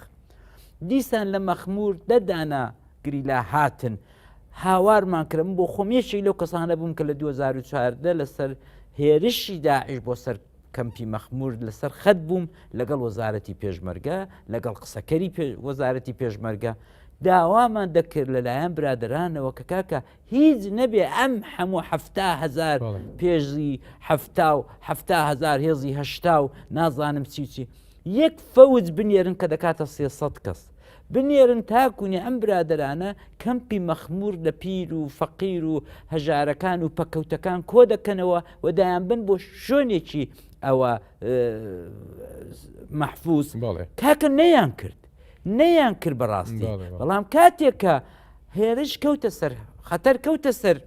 دیسان لە مەخمور دەدانا گریلا هاتن هاوارمان کرم بۆ خۆمیەشی لەو کەسانە بووم کە لە 2004 لەسەر هێرشی داعش بۆ سەر کەمپی مەخمور لەسەر خەت بووم لەگەڵ وەزارەتی پێشمەرگە لەگەڵ قسەکەری وەزارەتی پێشمەرگە داوامان دەکرد لەلایەن برادرانەوە کە کاکە هیچ نەبێ ئەم هەموو 7,000 پێشی 7,000 هێزی هەشتا و نازانم چی یەک فەوج بنێرن کە دەکاتە 300 کەس بنێرن تاکوونی ئەم برادرانە کەمپی مەخمور لە پیر و فەقیر و هەژارەکان و پەکەوتەکان کۆ دەکەنەوە و دایان بن بۆ شوێنێکی ئەوە مەحفوظ کاکە نەیان کرد بەڕاستی بەڵام کاتێکە هێرش کەوتە سەر خەتەر کەوتە سەر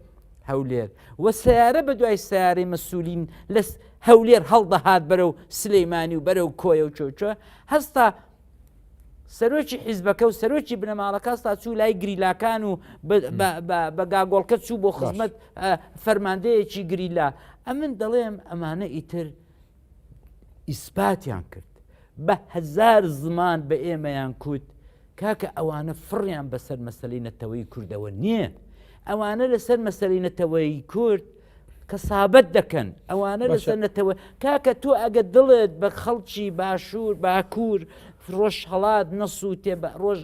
هەولێر وە سیارە بە دوای سیارەی مەسوولین لە هەولێر هەڵدەهات بەرەو سلەیمانی و بەرەو کۆیە و چۆچە هەستا سەرۆکی حیزبەکە و سەرۆکی بنەماڵەکە ستا چوو لای گریلاکان و بە گاگۆڵکە چوو بۆ خزمەت فەرماندەیەکی گریلا ئەمن دەڵێم ئەمانە ئیتر ئیسپاتیان کرد بە 1000 زمان بە ئێمەیان کوت کاکە ئەوانە فڕیان بەسەر مەسەلەی نەتەوەی کوردەوە نییە ئەوانە لەسەر مەسەلەی نەتەوەی کورد کەسابەت دەکەن ئەوانە لەسەر نەتەوە کاکە تۆ ئەگە دڵت بە خەڵکی باشوور باکوور ڕۆژهەڵات نەسووتێ بە ڕۆژ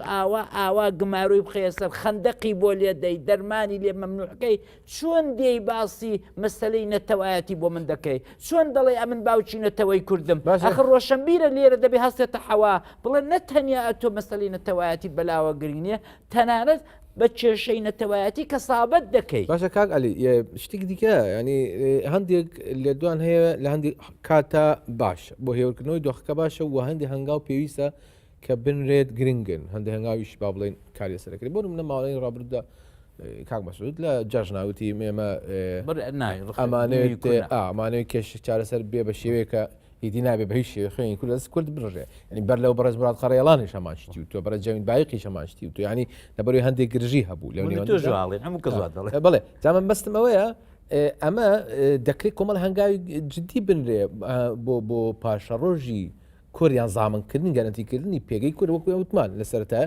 ئاوا گماروی بخەیە سەر خەندەقی بۆ لێ دەی دەرمانی لێ مەمنوعەکەی چۆن دێی باسی مەسەلەی نەتەوایەتی بۆ من دەکەی چۆن دەڵێ ئەمن باوکی نەتەوەی کوردم ئەخر ڕۆشنبیرە لێرە دەبێ هەستێتە حەوا بڵێ نەتەنیا ئەتۆ مەسەلەی نەتەوایەتی بەلاوە گرنگە تەنانەت بە کێشەی نەتەوایەتی کەسابەت دەکەی باشە کاک عەلی شتێک دیکە ینی هەندێک لێ دوان هەیە لە هەندی کاتە باش بۆ هێورکردنەوەی دۆخەکە باشە و هەندی هەنگاو پێویستە کە بنرێت گرنگن هەندی هەنگاویش با بڵێن کاری سەرەکەی بۆ منە ماڵەی ڕابرددا کاک مەسعود لە جەژناوتی ئێمە ئەمانەوەی کێش چارەسەر بێ بە شێوەیەکە هیدی نابێ بە هیچ شێوە خوێنی کورد لەس کورد بڕژێ ینی بەر لەو بەڕێز برات قەڕێڵانی شەماشتی و تۆ بەرە جەوین بایقی شەماشتی و تو ینی لەبەروی هەندێک گرژی هەبوو لە بڵێ جامن بەستم ئەوەیە ئەمە دەکرێت کۆمەڵ هەنگاوی جدی بنرێ بۆ پاشە ڕۆژی کۆریان زامنکردنی گەرنتیکردنی پێگەی کورد وەکو وتمان لەسەرتە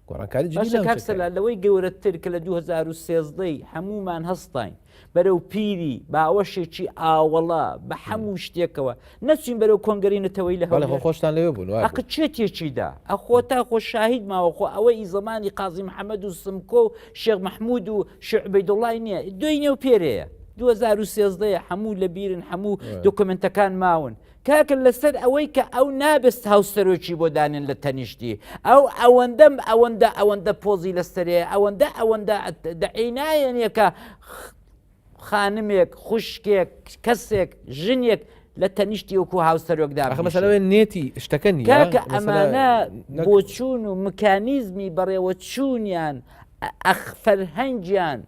گۆڕانکاری کارسەلا لەوەی گەورەتر کە لە 2013 هەمومان هەستین بەرەو پیری باوەشێکی ئاوەڵا بە هەموو شتێکەوە نەچین بەرەو کۆنگەرینەتەوەی لە خۆشتان لەوێ بوون ئەقە چێتێکیدا ئەخۆ تا خۆ شاهید ماوەخۆ ئەوەی زمانی قازی محەممەد و سمکۆ و شێخ مەحموود و شێخ عوبەیدوڵڵای نییە دوی نێو پێرەیە 2013 هەموو لە بیرن هەموو دۆکومنتەکان ماون کاکە لەسەر ئەوەی کە ئەو نابست هاوسەرۆکی بۆ دانێن لە تەنیشتی ئەوەندە پۆزی لەسەرێ ئەوەندە دەعینایەنێکە خانمێک خوشکێک کەسێک ژنێک لە تەنیشتی وەکو هاوسەرۆکدا مەسەلەوەی نێتی شتەکە نیە کاکە ئەمانە بۆ چوون و مکانیزمی بەڕێوە چوونیان فەرهەنگیان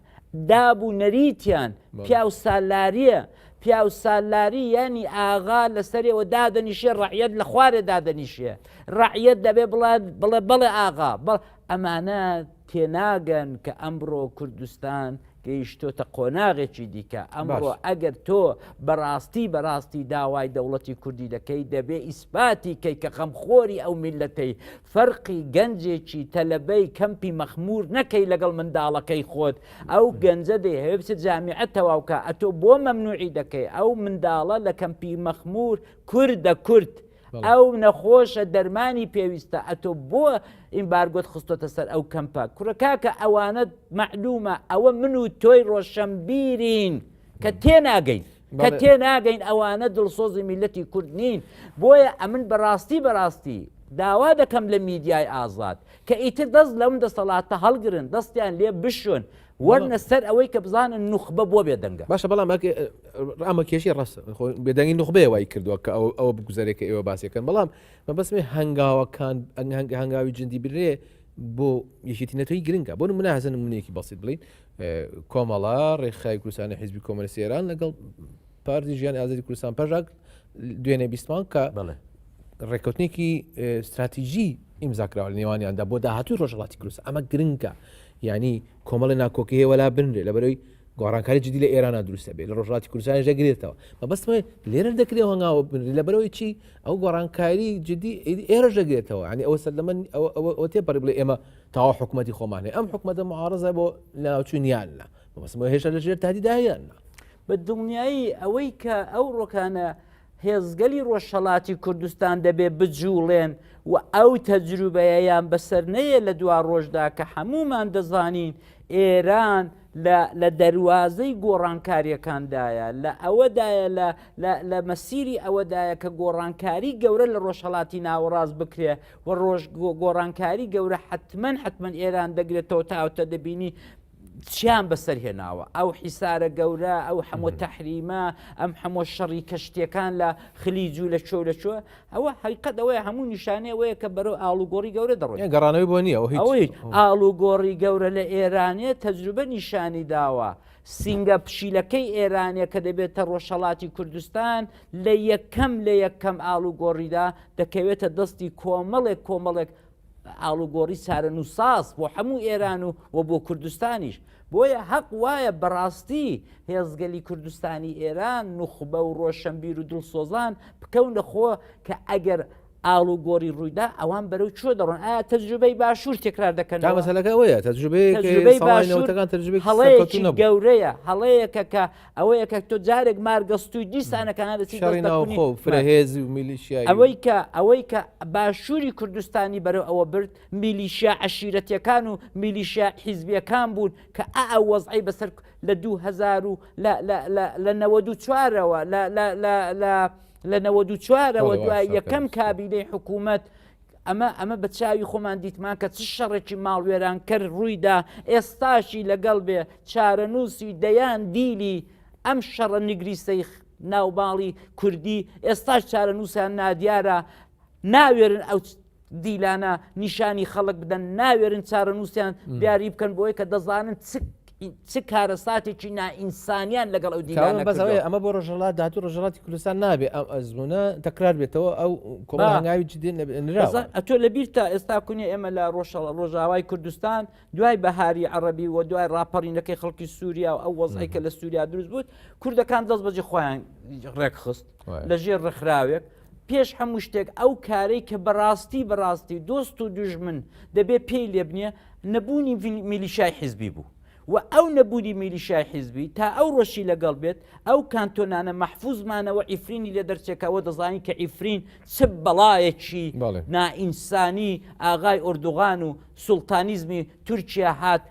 دابوو نەریتیان پیا و سالاریە پیا و سالاری ینی ئاغا لەسەرەوە دادەنیشێ ڕعیەت لە خوارێ دادەنیشێ ڕعیەت دەبێ بڵێ ئاغا ئەمانە تێناگەن کە ئەمڕۆ کوردستان گەیشتۆتە قۆناغێکی دیکە ئەمڕۆ ئەگەر تۆ بەڕاستی داوای دەوڵەتی کوردی دەکەی دەبێ ئیسپاتی کەی کە خەمخۆری ئەو میلەتەی فەرقی گەنجێکی تەلەبەی کەمپی مەخمور نەکەی لەگەڵ منداڵەکەی خۆت ئەو گەنجە دەی هەیە بچێت جامیعەت تەواوکە ئەتۆ بۆ مەمنوعی دەکەی ئەو منداڵە لە کەمپی مەخمور کوردە کورد ئەو نەخۆشە دەرمانی پێویستە ئەتۆ بۆ ئیمبارگۆت خستۆتە سەر ئەو کەمپە کوڕەکاکە ئەوانە معلومە ئەوە من و تۆی ڕۆشنبیرین کە تێناگەین کە تێناگەین ئەوانە دڵسۆزی میلەتی کورد نین بۆیە ئەمن بەڕاستی داوا دەکەم لە میدیای ئازاد کە ئیتر دەست لەم دەسەڵاتە هەڵگرن دەستیان لێ بشۆن وەرنە سەر ئەوەی کە بزانن نوخبە بۆ بێدەنگە باشە بەڵام ئەمە کێشی ڕاست بێدەنگی نوخبەیە وای کردووە کە ئەوە بگوزارێکە ئێوە باسیەکەن بەڵام مەبەستمێ هەنگاوەکان هەنگاوی جندی برێ بۆ یەکێتی نەتۆی گرنگە بۆ منە هەزن نمونەیەکی بەسیط بڵین کۆمەڵا ڕێکخای کوردستانی حیزبی کۆمەڵە سێران لەگەڵ پارتی ژیانی ئازادی کوردستان پەژاک دوێنێ بیستمان کە ڕێکەوتنێکی استراتیژی ئیمزاکراوە لە نێوانیاندا بۆ داهاتوی ڕۆژهەڵاتی کوردستان ئەمە گرنگە ینی کۆمەڵی ناکۆکی هەیە وەلا بنرێ لەبەرەوەی گۆڕانکاری جدی لە ئێرانە دروستە بێت لە ڕۆژهەڵاتی کوردستانی ژەگرێتەوە مەبەستمە لێرە دەکرێت هەنگاوە بنرێ لەبەرەوەی چی ئەو گۆڕانکاری جدی ئێرە ژەگرێتەوە ینی ئەوە سەردەمەن ئەوە تێپەڕی بڵێ ئێمە تاوا حکوومەتی خۆمانێ ئەم حکوومەتە معارەزە بۆ ناوچوونیاننا مەبەستمە هێشتا لەژێر تادیداهیاننا بە دڵنیایی ئەوەی کە ئەو ڕۆکانە هێزگەلی ڕۆژهەڵاتی کوردستان دەبێ بجوڵێن و ئەو تەجروبەیەیان بەسەر نەیە لە دوا ڕۆژدا کە هەمومان دەزانین ئێران لە دەواازەی گۆڕانکاریەکاندایە لە ئەوەدایە لە مەسیری ئەوەدایە کە گۆڕانکاری گەورە لە ڕۆژهەڵاتی ناوەڕاست بکرێ و گۆڕانکاری گەورە حتمما ئێران دەگرێتەوە تاوتە دەبینی چیان بەسەر هێناوە ئەو حیسارە گەورە ئەو هەموو تەحریمە ئەم هەموو شەڕی کەشتەکان لە خلیج و لە چۆ ئەوە حقیقەت ئەوەیە هەموو نیشانەیە وەیە کە بەرەو ئاڵوگۆڕی گەورە دەڕۆێت گەڕانەوەی بۆ نییە ئەوەی ئاڵوگۆڕی گەورە لە ئێرانێ تەجروبە نیشانی داوە سینگە پشیلەکەی ئێرانە کە دەبێتە ڕۆژهەڵاتی کوردستان لە یەکەم ئاڵوگۆڕیدا دەکەوێتە دەستی کۆمەڵێک ئاڵوگۆڕی سارە نووساس بۆ هەموو ئێران و بۆ کوردستانیش بۆیە حەق وایە بەڕاستی هێزگەلی کوردستانی ئێران نوخبە و ڕۆشنبیر و دڵسۆزان بکەون لەخۆ کە ئەگەر ئاڵوگۆڕی ڕوویدا ئەوان بەرەو چۆ دەڕۆن ئایا تەجروبەی باشوور تێکرار دەکەن مەسەلەکە ئەوەیە تەجروبەی هەڵەیەکی گەورەیە هەڵەیەکە کە ئەوەیە کە تۆ جارێک مارگەستوی دیسانەکانە دەچێت و میلیشیای ئەوەی کە باشووری کوردستانی بەرەو ئەوە برد میلیشیا عەشیرەتیەکان و میلیشیا حیزبیەکان بوون کە ئەو وەزعی بەسەر لە 2000 لە 94ەوە لە 94ەوە دوای یەکەم کابینەی حکوومەت ئەمە بە چاوی خۆمان دیتمان کە چ شەڕێکی ماڵوێران کرد ڕوویدا ئێستاشی لەگەڵ بێ چارەنووسی دەیان دیلی ئەم شەڕە نیگریسەی ناوباڵی کوردی ئێستاش چارەنووسیان نادیارە ناوێرن ئەو دیلانە نیشانی خەڵک بدەن ناوێرن چارەنووسیان دیاری بکەن بۆی کە دەزانن چ کارەساتێکی نائینسانیان لەگەڵ ئەو دیلانە بەزەوەی ئەمە بۆ ڕۆژهەڵات داهاتوو ڕۆژهەڵاتی کوردستان نابێ ئەم ئەزمونە تەکرار بێتەوە ئەو کۆمەڵهەنگاوی جدی نراوە ئەتۆ لەبیر تا ئێستا کونی ئێمە لە ڕۆژاوای کوردستان دوای بەهاری عەرەبی و دوای ڕاپەڕینەکەی خەڵکی سووریا و ئەو وەزعی کە لە سووریا دروست بوو کوردەکان دەست بەجێ خۆیان ڕێکخست لەژێر ڕێکخراوێک پێش هەموو شتێک ئەو کارەی کە بەڕاستی دۆست و دوژمن دەبێ پێی لێ بنیە نەبوونی میلیشای حیزبی بوو و ئەو نەبوونی میلیشای حیزبی تا ئەو ڕۆژی لەگەڵ بێت ئەو کانتۆنانە مەحفوظمانەوە ئیفرینی لێ دەرچێکەوە دەزانین کە ئیفرین چ بەڵایەکی نائینسانی ئاغای ئۆردوغان و سوڵتانیزمی تورکیا هات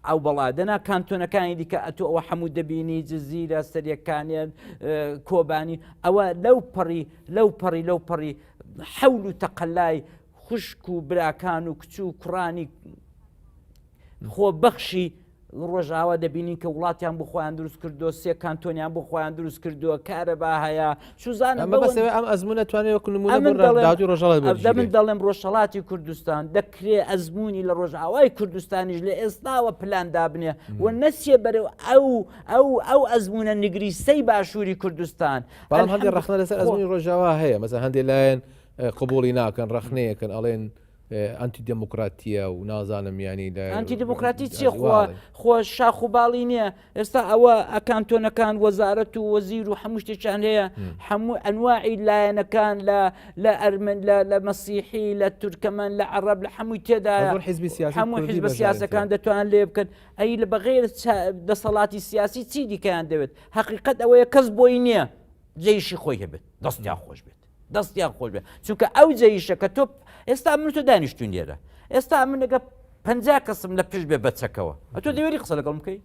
ئەو بەڵادەنا کانتۆنەکانی دیکە ئەتۆ ئەوە هەموو دەبینی جززیرە سەریەکانیان کۆبانی ئەوە لەو پەڕی حەول و تەقەلای خوشک و براکان و کچ و کوڕانی خۆبەخشی ڕۆژاوا دەبینین کە وڵاتیان بۆ خۆیان دروست کردو سێ کانتۆنیان بۆ خۆیان دروست کردووە کارەبا هەیە سوزانە ئەم ئەزمونە توانێت من دەڵێم ڕۆژهەڵاتی کوردستان دەکرێت ئەزمموی لە ڕۆژاوای کوردستانیش لە ئێستاوە پلاندا بنێ و نەسیە بەرەو ئەو ئەزمونە نگریسەی باشووری کوردستان بەڵام هەندێک ڕخنە لەسەر ئەزمموی ڕۆژاوا هەیە مەسە هەندێک لایەن قبولی ناکەن ڕخنەیەکەن ئەڵێن ئەنتی دموکراتیە و نازانم ینی ئەنتی دموکراتی چیە خۆ شاخ و باڵی نییە ئێستا ئەوە ئەکانتۆنەکان وەزارەت و وەزیر و هەموو شتێکیان هەیە هەموو ئەنواعی لایەنەکان لە ئەرمن لە مەسیحی لە تورکەمەن لە عەرەب لە هەمووی تێدایە هەموو حیزبە سیاسەکان دەتوان لێ بکەن ئەی لە بەغێر دەسەڵاتی سیاسی چی دیکەیان دەوێت حقیقەت ئەوەیە کەس بۆی نییە جێیشی خۆی هەبێت دەستیان خۆش بێت دەستیان خۆش بێ چونکە ئەو جەیشە کە تۆ ئێستا من تۆ دانیشتون لێرە ئێستا من لەگە 50 کەسم لە پێش بێ بەچەکەوە تۆ دەوێری قسە لەگەڵ بکەی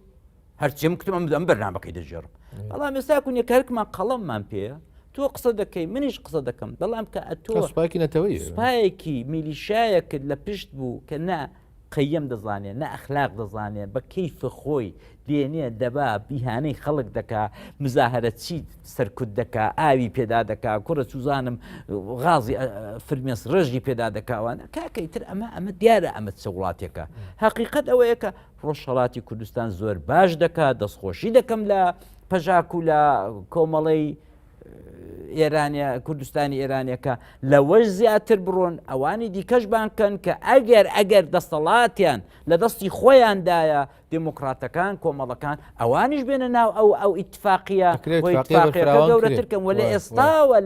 هەرچیم کتم ئەم بەرنامەکەی دەژێڕم بەڵام ئێستا کونیە کارکمان قەڵەممان پێەیە تۆ قسە دەکەی منیش قسە دەکەم بەڵام کە ئەتۆ سوپایکی نەتەوەی سوپایەکی میلیشایەکت لە پشت بوو کە نا قەیەم دەزانێت نە ئەخلاق دەزانێت بە کەیفە خۆی دێنێ دەبا بیهانەی خەڵک دەکا مزاهرە چی سەرکوت دەکا ئاوی پێدا دەکا کوڕە چوزانم غازی فرمێس ڕێژی پێدا دەکاوانە کاکەی تر ئەمە دیارە ئەمە چە وڵاتێکە حقیقت ئەوەیە کە ڕۆژهەڵاتی کوردستان زۆر باش دەکات دەستخۆشی دەکەم لە پەژاک و لە کۆمەڵەی ئێرانیا کوردستانی ئێرانیەکە لەوەش زیاتر بڕۆن ئەوانی دیکەش بانکەن کە ئەگەر دەسەڵاتیان لە دەستی خۆیاندایە دموکراتەکان کۆمەڵەکان ئەوانیش بێنە ناو ئەو ئیتفاقیە گەورەترکەم و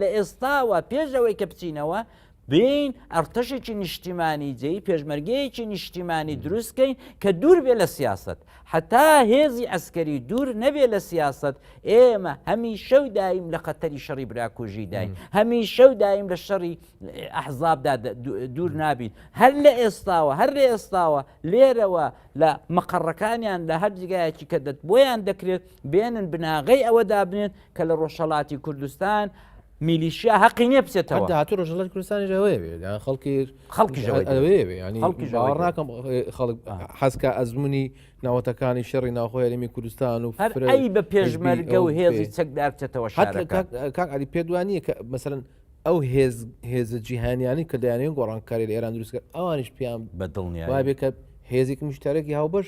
لە ئێستاوە پێشەوەی کە بچینەوە بین ئەرتەشێکی نیشتیمانی جێی پێشمەرگەیەکی نیشتیمانی دروستکەین کە دوور بێ لە سیاست حتا هێزی ئەسکەری دوور نەبێ لە سیاست ئێمە هەمی شەو دایم لە خەتەری شەڕی براکوژی داین هەمی شەو دایم لە شەڕی ئەحزابدا دوور نابین هەر لە ئێستاوە لێرەوە لە مەقەڕەکانیان لە هەر جگایەکی کە بۆیان دەکرێت بێنن بناغەی ئەوە دابنێن کە لە ڕۆژهەڵاتی کوردستان میلیشیا حەقی نییە بچێتەوە هاتوو ڕۆژهەڵاتی کوردستانی ئەوەیە بێت خەڵکی باوەڕ ناکەم خەڵک حەزکە ئەزمموی ناوەتەکانی شەڕی ناوخۆی هەرێمی کوردستان و ئەی بە پێشمەرگە و هێزی چەکدار بچێتەوە کاک علی پێ دوانیە کە مەسەرەن ئەو هێزە جیهانیانی کە دەیانێن گۆڕانکاری لە ئێران دروستکرد ئەوانیش پێیان بەدڵنیە وای بێت کە هێزێکی مشتەرەکی هاوبەش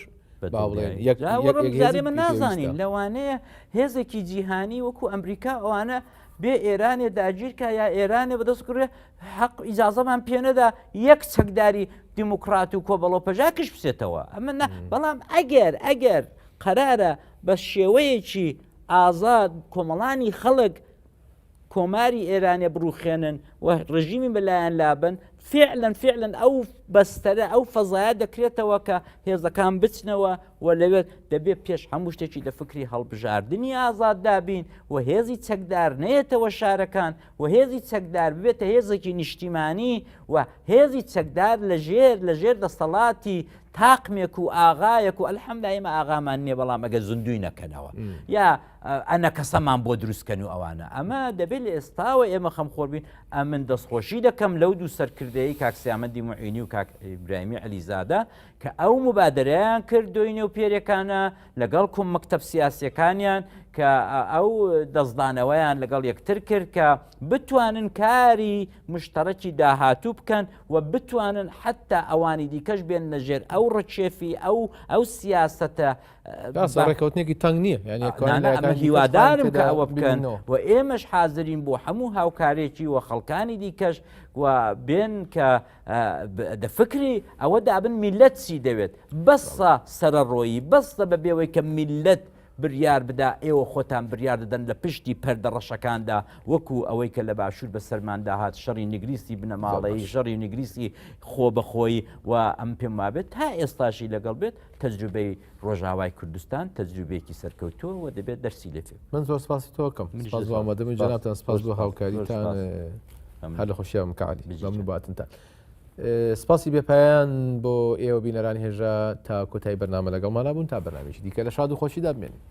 من نازانین لەوانەیە هێزێکی جیهانی وەکو ئەمریکا ئەوانە بێ ئێرانێ داگیرکە یا ئێرانێ بەدەست کڕێ حەق ئیجازەمان پێنەدا یەک چەکداری دیموکرات و کۆبەڵۆ پەژاکش بچێتەوە ئەمە بەڵام ئەگەر قەرارە بە شێوەیەکی ئازاد کۆمەڵانی خەڵک کۆماری ئێرانێ بڕوخێنن و ڕژیمی بەلایەن لابن فعلا ئەو بەستەرە ئەو فەزایە دەکرێتەوە کە هێزەکان بچنەوە و لەوێت دەبێت پێش هەموو شتێکی لە فکری هەڵبژاردننی ئازاد دابین و هێزی چەکدار نێتەوە شارەکان و هێزی چەکدار ببێتە هێزێکی نیشتیمانی و هێزی چەکدار لەژێر دەسەڵاتی تاقمێک و ئاغایەک و ئەلحەمدولایە ئێمە ئاغامان نییە بەڵام ئەگە زندوی نەکەنەوە یا ئەنە کەسەمان بۆ دروستکەن و ئەوانە ئەمە دەبێت لە ئێستاوە ئێمە خەمخۆر بین ئەمن دەستخۆشی دەکەم لەو دوو سەرکردەیە کاک سیامەدی موعینی و کاک ئیبراهیمی عەلیزادە کە ئەو مبادرەیان کرد دوینێ و پێرێکانە لەگەڵ کوم مەکتەب سیاسیەکانیان کە ئەو دەستدانەوەیان لەگەڵ یەکتر کرد کە بتوانن کاری مشتەرەکی داهاتوو بکەن و بتوانن حتا ئەوانی دیکەش بێن لەژێر ئەو ڕەکێفی ئەو سیاسەتە ڕێکەوتنێکی تەنگ نییە هیوادارم کە ئەوە بکەن و ئێمەش حازرین بۆ هەموو هاوکارێکی و خەڵکانی دیکەش و بێن کە دەفکری ئەوە دابن میلەت چی دەوێت بەسە سەرڕۆیی بەستە بە بێەوەی کە میلەت بریار بدا ئێوە خۆتان بریار دەدەن لە پشتی پەردە ڕەشەکاندا وەکو ئەوەی کە لە باشوور بە سەرماندا هات شەڕی نگریستی بنەماڵەی ژەڕی نگریستی خۆ بەخۆی و ئەم پێم وابێت تا ئێستاشی لەگەڵ بێت تەجروبەی ڕۆژاوای کوردستان تەجروبەیەکی سەرکەوتووە و دەبێت دەرسی لێ من زۆر سپاسی تۆکەم ئامادەمی جەنابتان سپاس بۆ هاوکاریتان هەر لە خۆشییان کاعلی من باتنتان سپاسی بێپایان بۆ ئێوە بینەرانی هێژە تا کۆتایی بەرنامە لەگەڵمانە بوون تا بەرنامێکی دیکە لە شاد و خۆشیدا بمێنین.